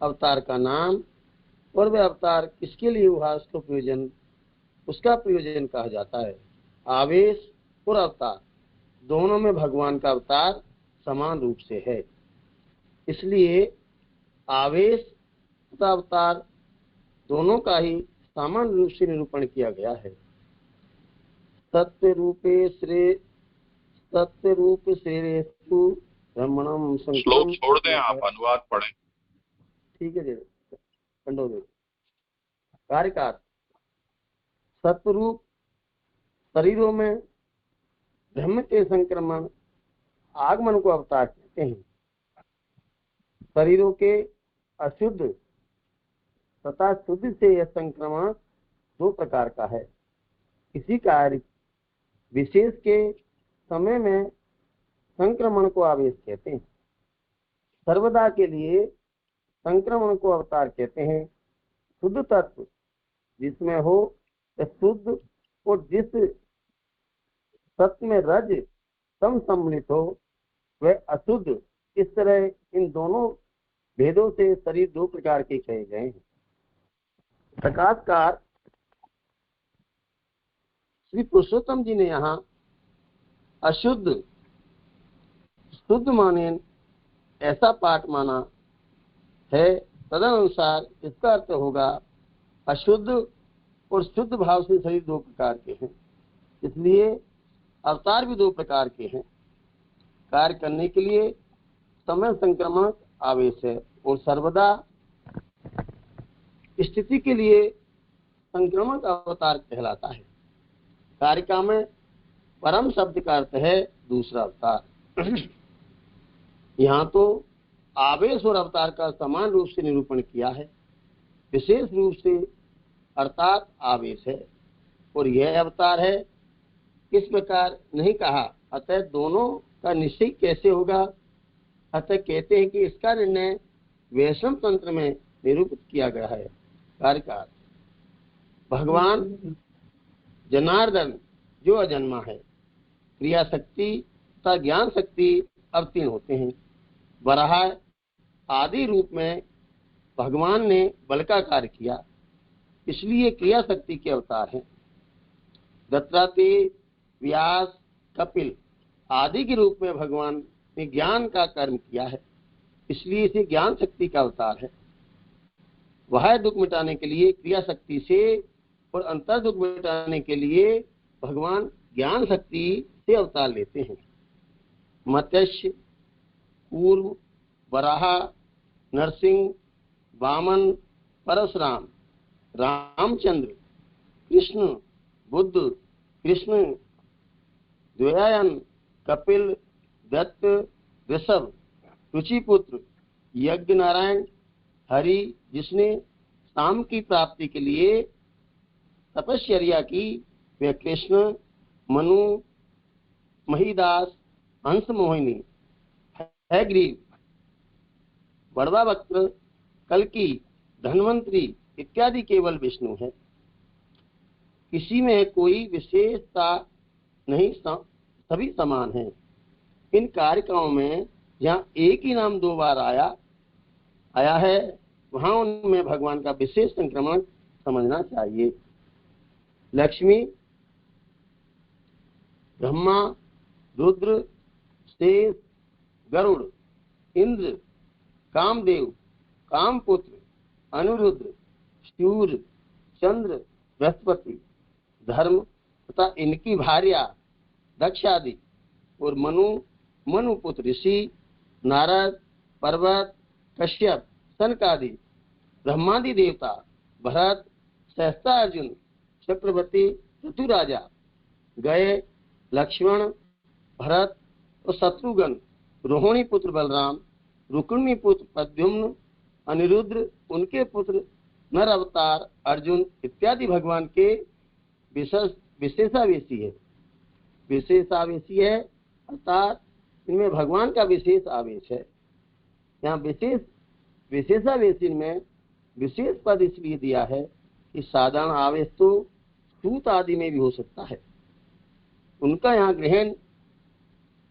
Speaker 9: अवतार का नाम और वह अवतार किसके लिए हुआ उसका प्रयोजन कहा जाता है। आवेश और अवतार दोनों में भगवान का अवतार समान रूप से है, इसलिए आवेश तथा अवतार दोनों का ही समान रूप से निरूपण किया गया है। सत्य रूप श्रेयस्तु ब्रह्मणम
Speaker 1: श्लोक छोड़ दें, आप अनुवाद पढ़ें।
Speaker 9: ठीक है जी। खंडोदय कार्यकार सत्वरूप शरीरों में ब्रह्म के संक्रमण आगमन को अवतार कहते हैं। शरीरों के अशुद्ध तथा शुद्ध से यह संक्रमण 2 प्रकार का है। किसी कार्य विशेष के समय में संक्रमण को आवेश कहते हैं। सर्वदा के लिए संक्रमण को अवतार कहते हैं। शुद्ध तत्व जिसमें हो वह शुद्ध, और जिस सत्य में रज सम सम्मिलित हो वह अशुद्ध। इस तरह इन दोनों भेदों से शरीर 2 प्रकार के कहे गए हैं। प्रकाशकार श्री पुरुषोत्तम जी ने यहाँ अशुद्ध शुद्ध माने ऐसा पाठ माना है। तदनुसार इसका अर्थ होगा अशुद्ध और शुद्ध भाव से शरीर 2 प्रकार के हैं, इसलिए अवतार भी 2 प्रकार के हैं। कार्य करने के लिए समय संक्रमण आवेश है, और सर्वदा स्थिति के लिए संक्रमण का अवतार कहलाता है। कारिका में परम शब्द का अर्थ है दूसरा अवतार। यहाँ तो आवेश और अवतार का समान रूप से निरूपण किया है। विशेष रूप से अर्थात आवेश है और यह अवतार है, इस प्रकार नहीं कहा। अतः दोनों का निश्चय कैसे होगा? अतः कहते हैं कि इसका निर्णय वैष्णव तंत्र में निरूपित किया गया है। कार्यकार भगवान जनार्दन जो अजन्मा है, क्रिया शक्ति तथा ज्ञान शक्ति अवतीर्ण होते हैं। वराह आदि रूप में भगवान ने बल का कार्य किया, इसलिए क्रिया शक्ति के अवतार हैं। दत्तात्रेय, व्यास, कपिल आदि के रूप में भगवान ने ज्ञान का कर्म किया है, इसलिए इसे ज्ञान शक्ति का अवतार है। वह दुख मिटाने के लिए क्रिया शक्ति से और अंतर दुख मिटाने के लिए भगवान ज्ञान शक्ति से अवतार लेते हैं। मत्स्य, कूर्म, वराह, नरसिंह, वामन, परशुराम, रामचंद्र, कृष्ण, बुद्ध, कृष्ण, द्वयायन, कपिल, दत्त, ऋषभ, रुचिपुत्र, यज्ञ नारायण, हरि, जिसने शाम की प्राप्ति के लिए तपश्चर्या की, वे कृष्ण, मनु, महिदास, हंस मोहिनी, हयग्रीव, वरदावक्त्र, कल्की, धन्वंतरी इत्यादि केवल विष्णु है। किसी में कोई विशेषता नहीं, सभी समान हैं। इन कारिकाओं में जहाँ एक ही नाम 2 बार आया है वहां उनमें भगवान का विशेष संक्रमण समझना चाहिए। लक्ष्मी, ब्रह्मा, रुद्र, शेष, गरुड़, इंद्र, कामदेव, कामपुत्र, अनुरुद्र, सूर्य, चंद्र, बृहस्पति, धर्म तथा इनकी भार्या दक्षादि और मनुपुत्र ऋषि, नारद, पर्वत, कश्यप, सनकादि, ब्रह्मादि देवता, भरत, सहस्त्रार्जुन, चक्रवर्ती, ऋतुराजा, गए, लक्ष्मण, भरत और शत्रुघ्न, रोहिणी पुत्र बलराम, रुक्मिणी पुत्र प्रद्युम्न, अनिरुद्ध, उनके पुत्र नर अवतार अर्जुन इत्यादि भगवान के विशेषावेशी है अर्थात इनमें भगवान का विशेष आवेश है। यहाँ विशेषावेशी में विशेष पद इसलिए दिया है कि साधारण आवेश तो सूत आदि में भी हो सकता है, उनका यहाँ ग्रहण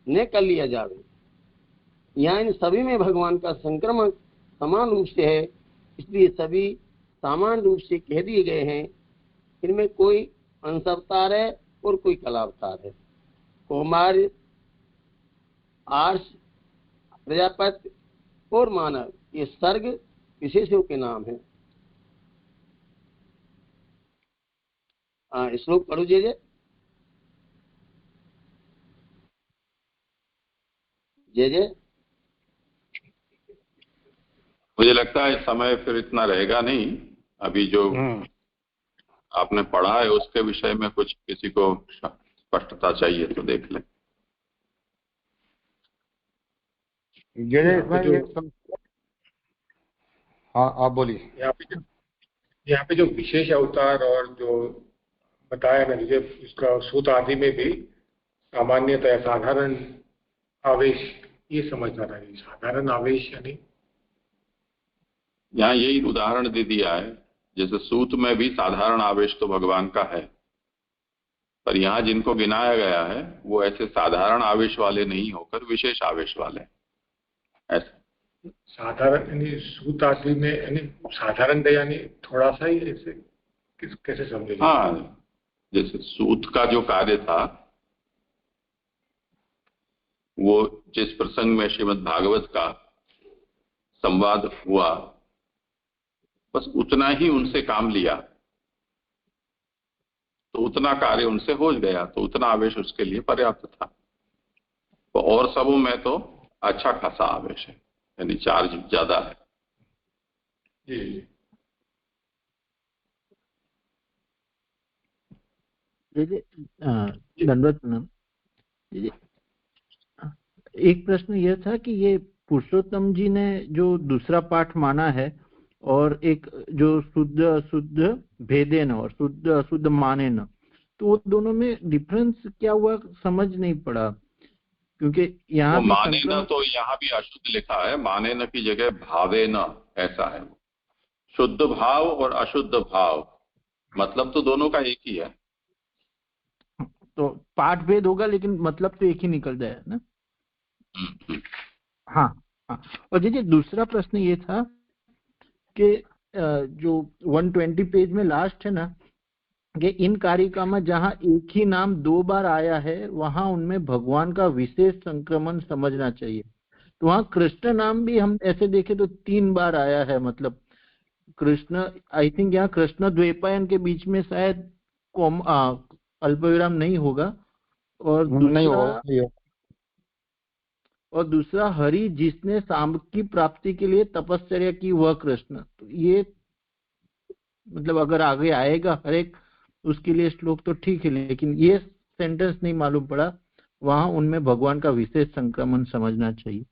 Speaker 9: न कर लिया जावे। यहाँ इन सभी में भगवान का संक्रमण समान रूप से है, इसलिए सभी समान रूप से कह दिए गए हैं। इनमें कोई अंशावतार है और कोई कलावतार है। कौमार्य, आर्ष, प्रजापति और मानव ये सर्ग विशेषों के नाम हैं। श्लोक पढ़ो जे
Speaker 1: मुझे लगता है इस समय फिर इतना रहेगा नहीं। अभी जो आपने पढ़ा है उसके विषय में कुछ किसी को स्पष्टता चाहिए तो देख लें।
Speaker 3: हाँ आप बोलिए।
Speaker 4: यहाँ पे जो विशेष अवतार और जो बताया ना मुझे उसका सूत आदि में भी सामान्यतः साधारण आवेश ये समझना था। साधारण आवेश यानी
Speaker 1: यहाँ यही उदाहरण दे दिया है, जैसे सूत में भी साधारण आवेश तो भगवान का है, पर यहाँ जिनको गिनाया गया है वो ऐसे साधारण आवेश वाले नहीं होकर विशेष आवेश वाले हैं। ऐसा
Speaker 4: साधारण यानी सूत आदि में यानी साधारण यानी थोड़ा सा ही ऐसे कैसे समझे?
Speaker 1: हाँ, जैसे सूत का जो कार्य था वो जिस प्रसंग में श्रीमद् भागवत का संवाद हुआ बस उतना ही उनसे काम लिया तो उतना कार्य उनसे हो गया, तो उतना आवेश उसके लिए पर्याप्त था। तो और सबों में तो अच्छा खासा आवेश है, यानी चार्ज ज्यादा है।
Speaker 10: धन्यवाद प्रणाम। एक प्रश्न यह था कि ये पुरुषोत्तम जी ने जो दूसरा पाठ माना है और एक जो शुद्ध भेदेन और शुद्ध मानेन, तो वो दोनों में डिफरेंस क्या हुआ समझ नहीं पड़ा, क्योंकि यहाँ
Speaker 1: माने न तो यहाँ भी अशुद्ध लिखा है, माने न की जगह भावे न ऐसा है। शुद्ध भाव और अशुद्ध भाव मतलब तो दोनों का एक ही है।
Speaker 10: तो पाठ भेद होगा लेकिन मतलब तो एक ही निकल जाए ना। हाँ हाँ। और जी दूसरा प्रश्न ये था कि जो 120 पेज में लास्ट है ना, कि इन कारिका में जहाँ एक ही नाम 2 बार आया है वहां उनमें भगवान का विशेष संक्रमण समझना चाहिए। तो वहाँ कृष्ण नाम भी हम ऐसे देखें तो 3 बार आया है, मतलब कृष्ण, आई थिंक यहाँ कृष्ण द्वैपायन के बीच में शायद अल्पविराम नहीं होगा। और दूसरा हरि जिसने सांब की प्राप्ति के लिए तपस्या की वह कृष्ण। तो ये मतलब अगर आगे आएगा हर एक उसके लिए श्लोक तो ठीक है, लेकिन ये सेंटेंस नहीं मालूम पड़ा। वहां उनमें भगवान का विशेष संक्रमण समझना चाहिए।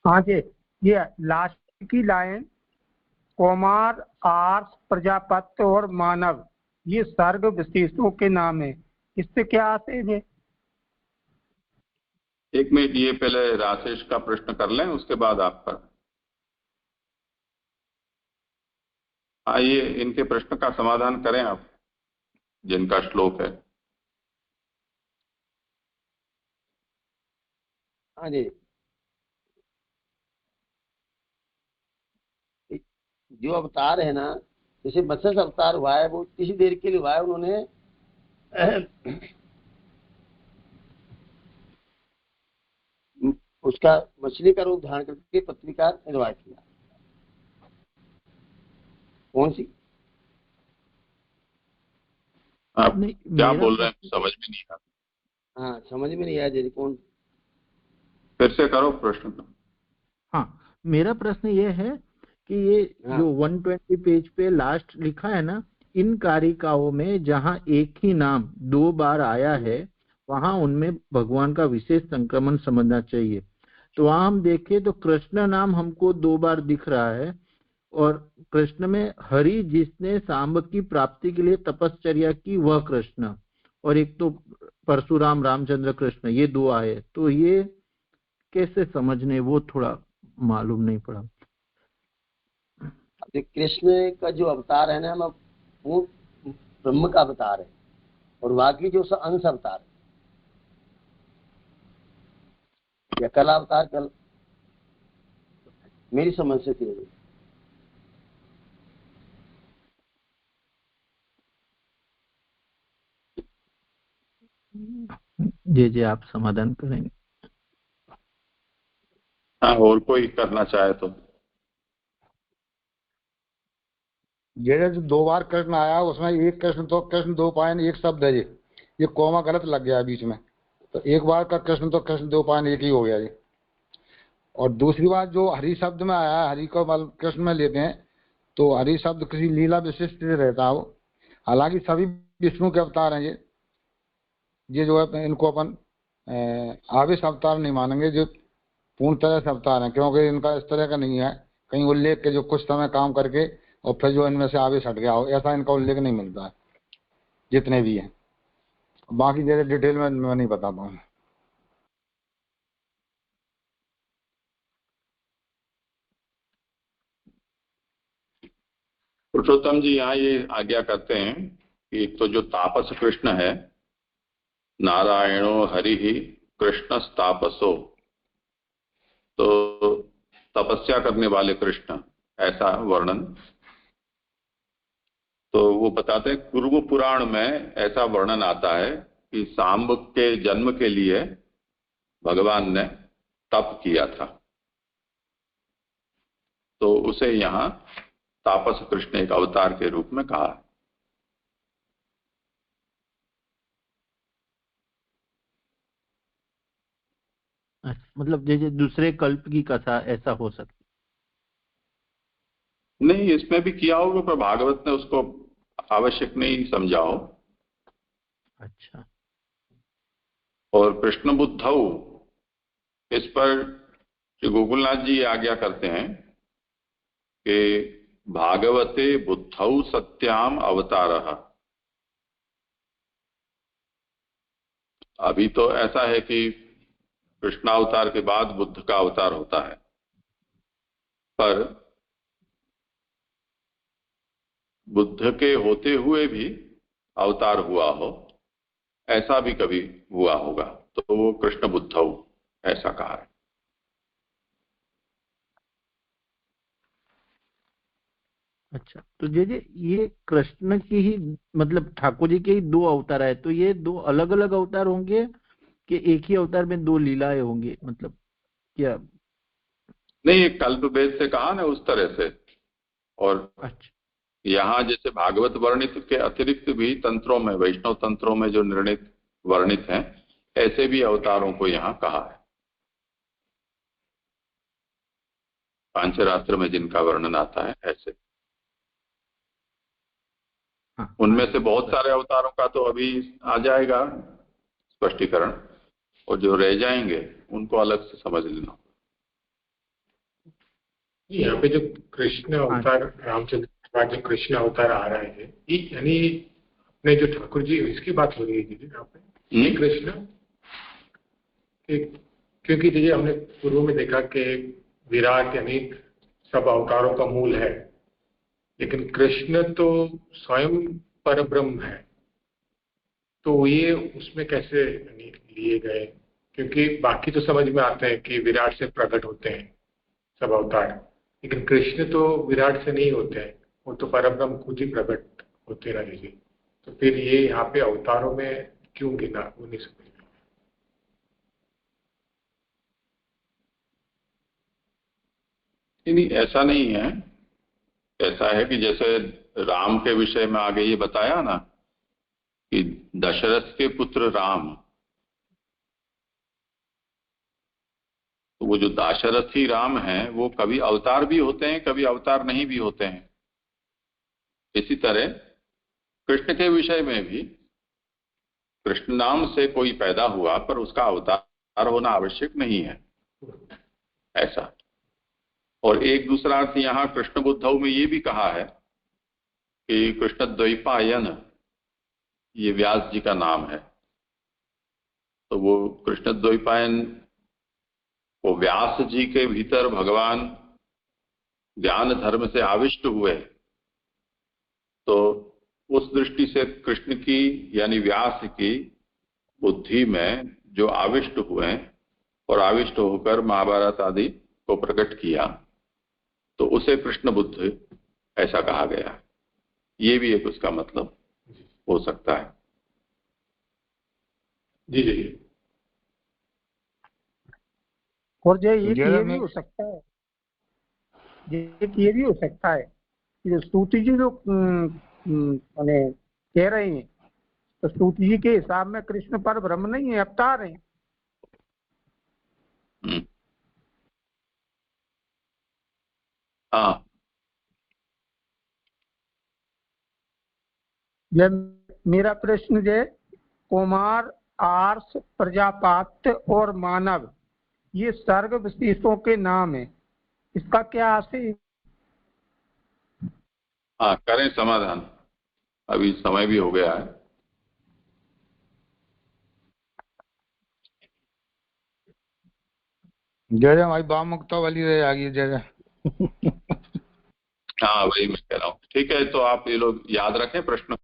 Speaker 5: हाँ जी, ये लास्ट की लाइन कौमार, आर्ष, प्रजापति और मानव ये सर्ग विशेषों के नाम है, इससे क्या आते हैं?
Speaker 1: एक मिनट, ये पहले राजेश का प्रश्न कर लें, उसके बाद आपका। आइए इनके प्रश्न का समाधान करें आप, जिनका श्लोक है।
Speaker 9: हाँ जी, जो अवतार है ना, जैसे मत्स्य अवतार हुआ है वो किसी देर के लिए हुआ है, उन्होंने उसका मछली का रूप धारण करके पृथ्वी का निर्वाह किया। कौन सी?
Speaker 1: आप क्या बोल रहे हैं, समझ में नहीं आ रहा।
Speaker 9: हाँ, समझ में नहीं आया जी, कौन?
Speaker 1: फिर से करो प्रश्न।
Speaker 10: हाँ, मेरा प्रश्न ये है कि ये जो 120 पेज पे लास्ट लिखा है ना, इन कारिकाओं में जहाँ एक ही नाम 2 बार आया है वहां उनमें भगवान का विशेष संक्रमण समझना चाहिए। तो वहां हम देखें तो कृष्ण नाम हमको 2 बार दिख रहा है, और कृष्ण में हरि जिसने सांब की प्राप्ति के लिए तपश्चर्या की वह कृष्ण, और एक तो परशुराम रामचंद्र कृष्ण, ये 2 आए। तो ये कैसे समझने, वो थोड़ा मालूम नहीं पड़ा।
Speaker 9: कृष्ण का जो अवतार है ना, वो ब्रह्म का अवतार है, और बाकी जो अंश अवतार है या कल अवतार, कल मेरी समझ से थी।
Speaker 10: जी आप समाधान करेंगे।
Speaker 1: हाँ, और कोई करना चाहे तो।
Speaker 3: जैसे जो 2 बार कृष्ण आया उसमें एक कृष्ण, तो कृष्ण 2 पायन एक शब्द है ये कोमा गलत लग गया बीच में, तो एक बार का कृष्ण तो कृष्ण 2 पायन एक ही हो गया ये। और दूसरी बात जो हरि शब्द में आया है, हरि को कृष्ण में लेते हैं तो हरि शब्द किसी लीला विशिष्ट से रहता हो। हालांकि सभी विष्णु के अवतार हैं ये जो है इनको अपन आवेश अवतार नहीं मानेंगे, जो पूर्ण तरह से अवतार हैं, क्योंकि इनका इस तरह का नहीं है कहीं उल्लेख के जो कुछ समय काम करके और फिर जो इनमें से आवेश हट गया हो, ऐसा इनका उल्लेख नहीं मिलता है जितने भी हैं। बाकी जैसे डिटेल में मैं नहीं बता पाऊँ।
Speaker 1: पुरुषोत्तम जी यहाँ ये आज्ञा करते हैं कि एक तो जो तापस कृष्ण है, नारायणो हरि ही कृष्ण तापसो, तो तपस्या करने वाले कृष्ण, ऐसा वर्णन। तो वो बताते हैं कुरु पुराण में ऐसा वर्णन आता है कि सांब के जन्म के लिए भगवान ने तप किया था, तो उसे यहाँ तापस कृष्ण एक अवतार के रूप में कहा है।
Speaker 10: मतलब जैसे दूसरे कल्प की कथा ऐसा हो सकती?
Speaker 1: नहीं, इसमें भी किया होगा पर भागवत ने उसको आवश्यक नहीं समझा हो।
Speaker 10: अच्छा।
Speaker 1: और कृष्ण बुद्धौ, इस पर श्री गोकुलनाथ जी आज्ञा करते हैं कि भागवते बुद्धौ सत्याम अवतारः। अभी तो ऐसा है कि कृष्णावतार के बाद बुद्ध का अवतार होता है, पर बुद्ध के होते हुए भी अवतार हुआ हो, ऐसा भी कभी हुआ होगा, तो वो कृष्ण बुद्धौ ऐसा कहा है।
Speaker 10: अच्छा, तो जैसे ये कृष्ण की ही, मतलब ठाकुर जी के ही 2 अवतार है, तो ये 2 अलग अलग अवतार होंगे कि एक ही अवतार में 2 लीलाएं होंगी, मतलब क्या?
Speaker 1: नहीं, कल्प भेद से कहा ना उस तरह से। और
Speaker 10: अच्छा,
Speaker 1: यहाँ जैसे भागवत वर्णित के अतिरिक्त भी तंत्रों में, वैष्णव तंत्रों में जो निर्णित वर्णित हैं, ऐसे भी अवतारों को यहाँ कहा है। पांचरात्र में जिनका वर्णन आता है ऐसे।
Speaker 10: हाँ,
Speaker 1: उनमें से बहुत सारे अवतारों का तो अभी आ जाएगा स्पष्टीकरण, और जो रह जाएंगे उनको अलग से समझ लेना।
Speaker 4: यहाँ पे जो कृष्ण अवतार, रामचंद्र के बाद जो कृष्ण अवतार आ रहा है, यानी अपने जो ठाकुर जी, इसकी बात हो रही है यहाँ पे। ये कृष्ण क्योंकि देखिए हमने पूर्व में देखा कि विराट यानी सब अवतारों का मूल है, लेकिन कृष्ण तो स्वयं परब्रह्म है, तो ये उसमें कैसे लिए गए? क्योंकि बाकी तो समझ में आते हैं कि विराट से प्रकट होते हैं सब अवतार, लेकिन कृष्ण तो विराट से नहीं होते हैं, वो तो परब्रह्म खुद ही प्रकट होते हैं ना जी। तो फिर ये यहाँ पे अवतारों में क्यों गिना, वो नहीं समझ में।
Speaker 1: नहीं, ऐसा नहीं है। ऐसा है कि जैसे राम के विषय में आगे ये बताया ना कि दशरथ के पुत्र राम, तो वो जो दाशरथी राम हैं वो कभी अवतार भी होते हैं, कभी अवतार नहीं भी होते हैं। इसी तरह कृष्ण के विषय में भी कृष्ण नाम से कोई पैदा हुआ पर उसका अवतार होना आवश्यक नहीं है, ऐसा। और एक दूसरा अर्थ यहाँ कृष्ण बुद्धौ में ये भी कहा है कि कृष्ण द्वैपायन ये व्यास जी का नाम है, तो वो कृष्ण द्वैपायन वो व्यास जी के भीतर भगवान ज्ञान धर्म से आविष्ट हुए, तो उस दृष्टि से कृष्ण की यानी व्यास की बुद्धि में जो आविष्ट हुए और आविष्ट होकर महाभारत आदि को प्रकट किया, तो उसे कृष्ण बुद्ध ऐसा कहा गया। ये भी एक उसका मतलब हो सकता है।
Speaker 4: जी जी।
Speaker 5: और जो ये भी हो सकता है, ये भी हो सकता है कि जो स्तुति जी जो माने कह रहे हैं, तो स्तुति जी के हिसाब में कृष्ण पर ब्रह्म नहीं है, अवतार है।
Speaker 1: हाँ,
Speaker 5: मेरा प्रश्न है, कुमार, आर्ष, प्रजापात और मानव ये सर्ग विशेषों के नाम है, इसका क्या आशय?
Speaker 1: हाँ, करें समाधान, अभी समय भी हो गया है।
Speaker 3: जय जय भाई बामुक्ता वाली रहे आगे जय जय।
Speaker 1: हाँ, वही मैं कह रहा हूँ। ठीक है, तो आप ये लोग याद रखें प्रश्न।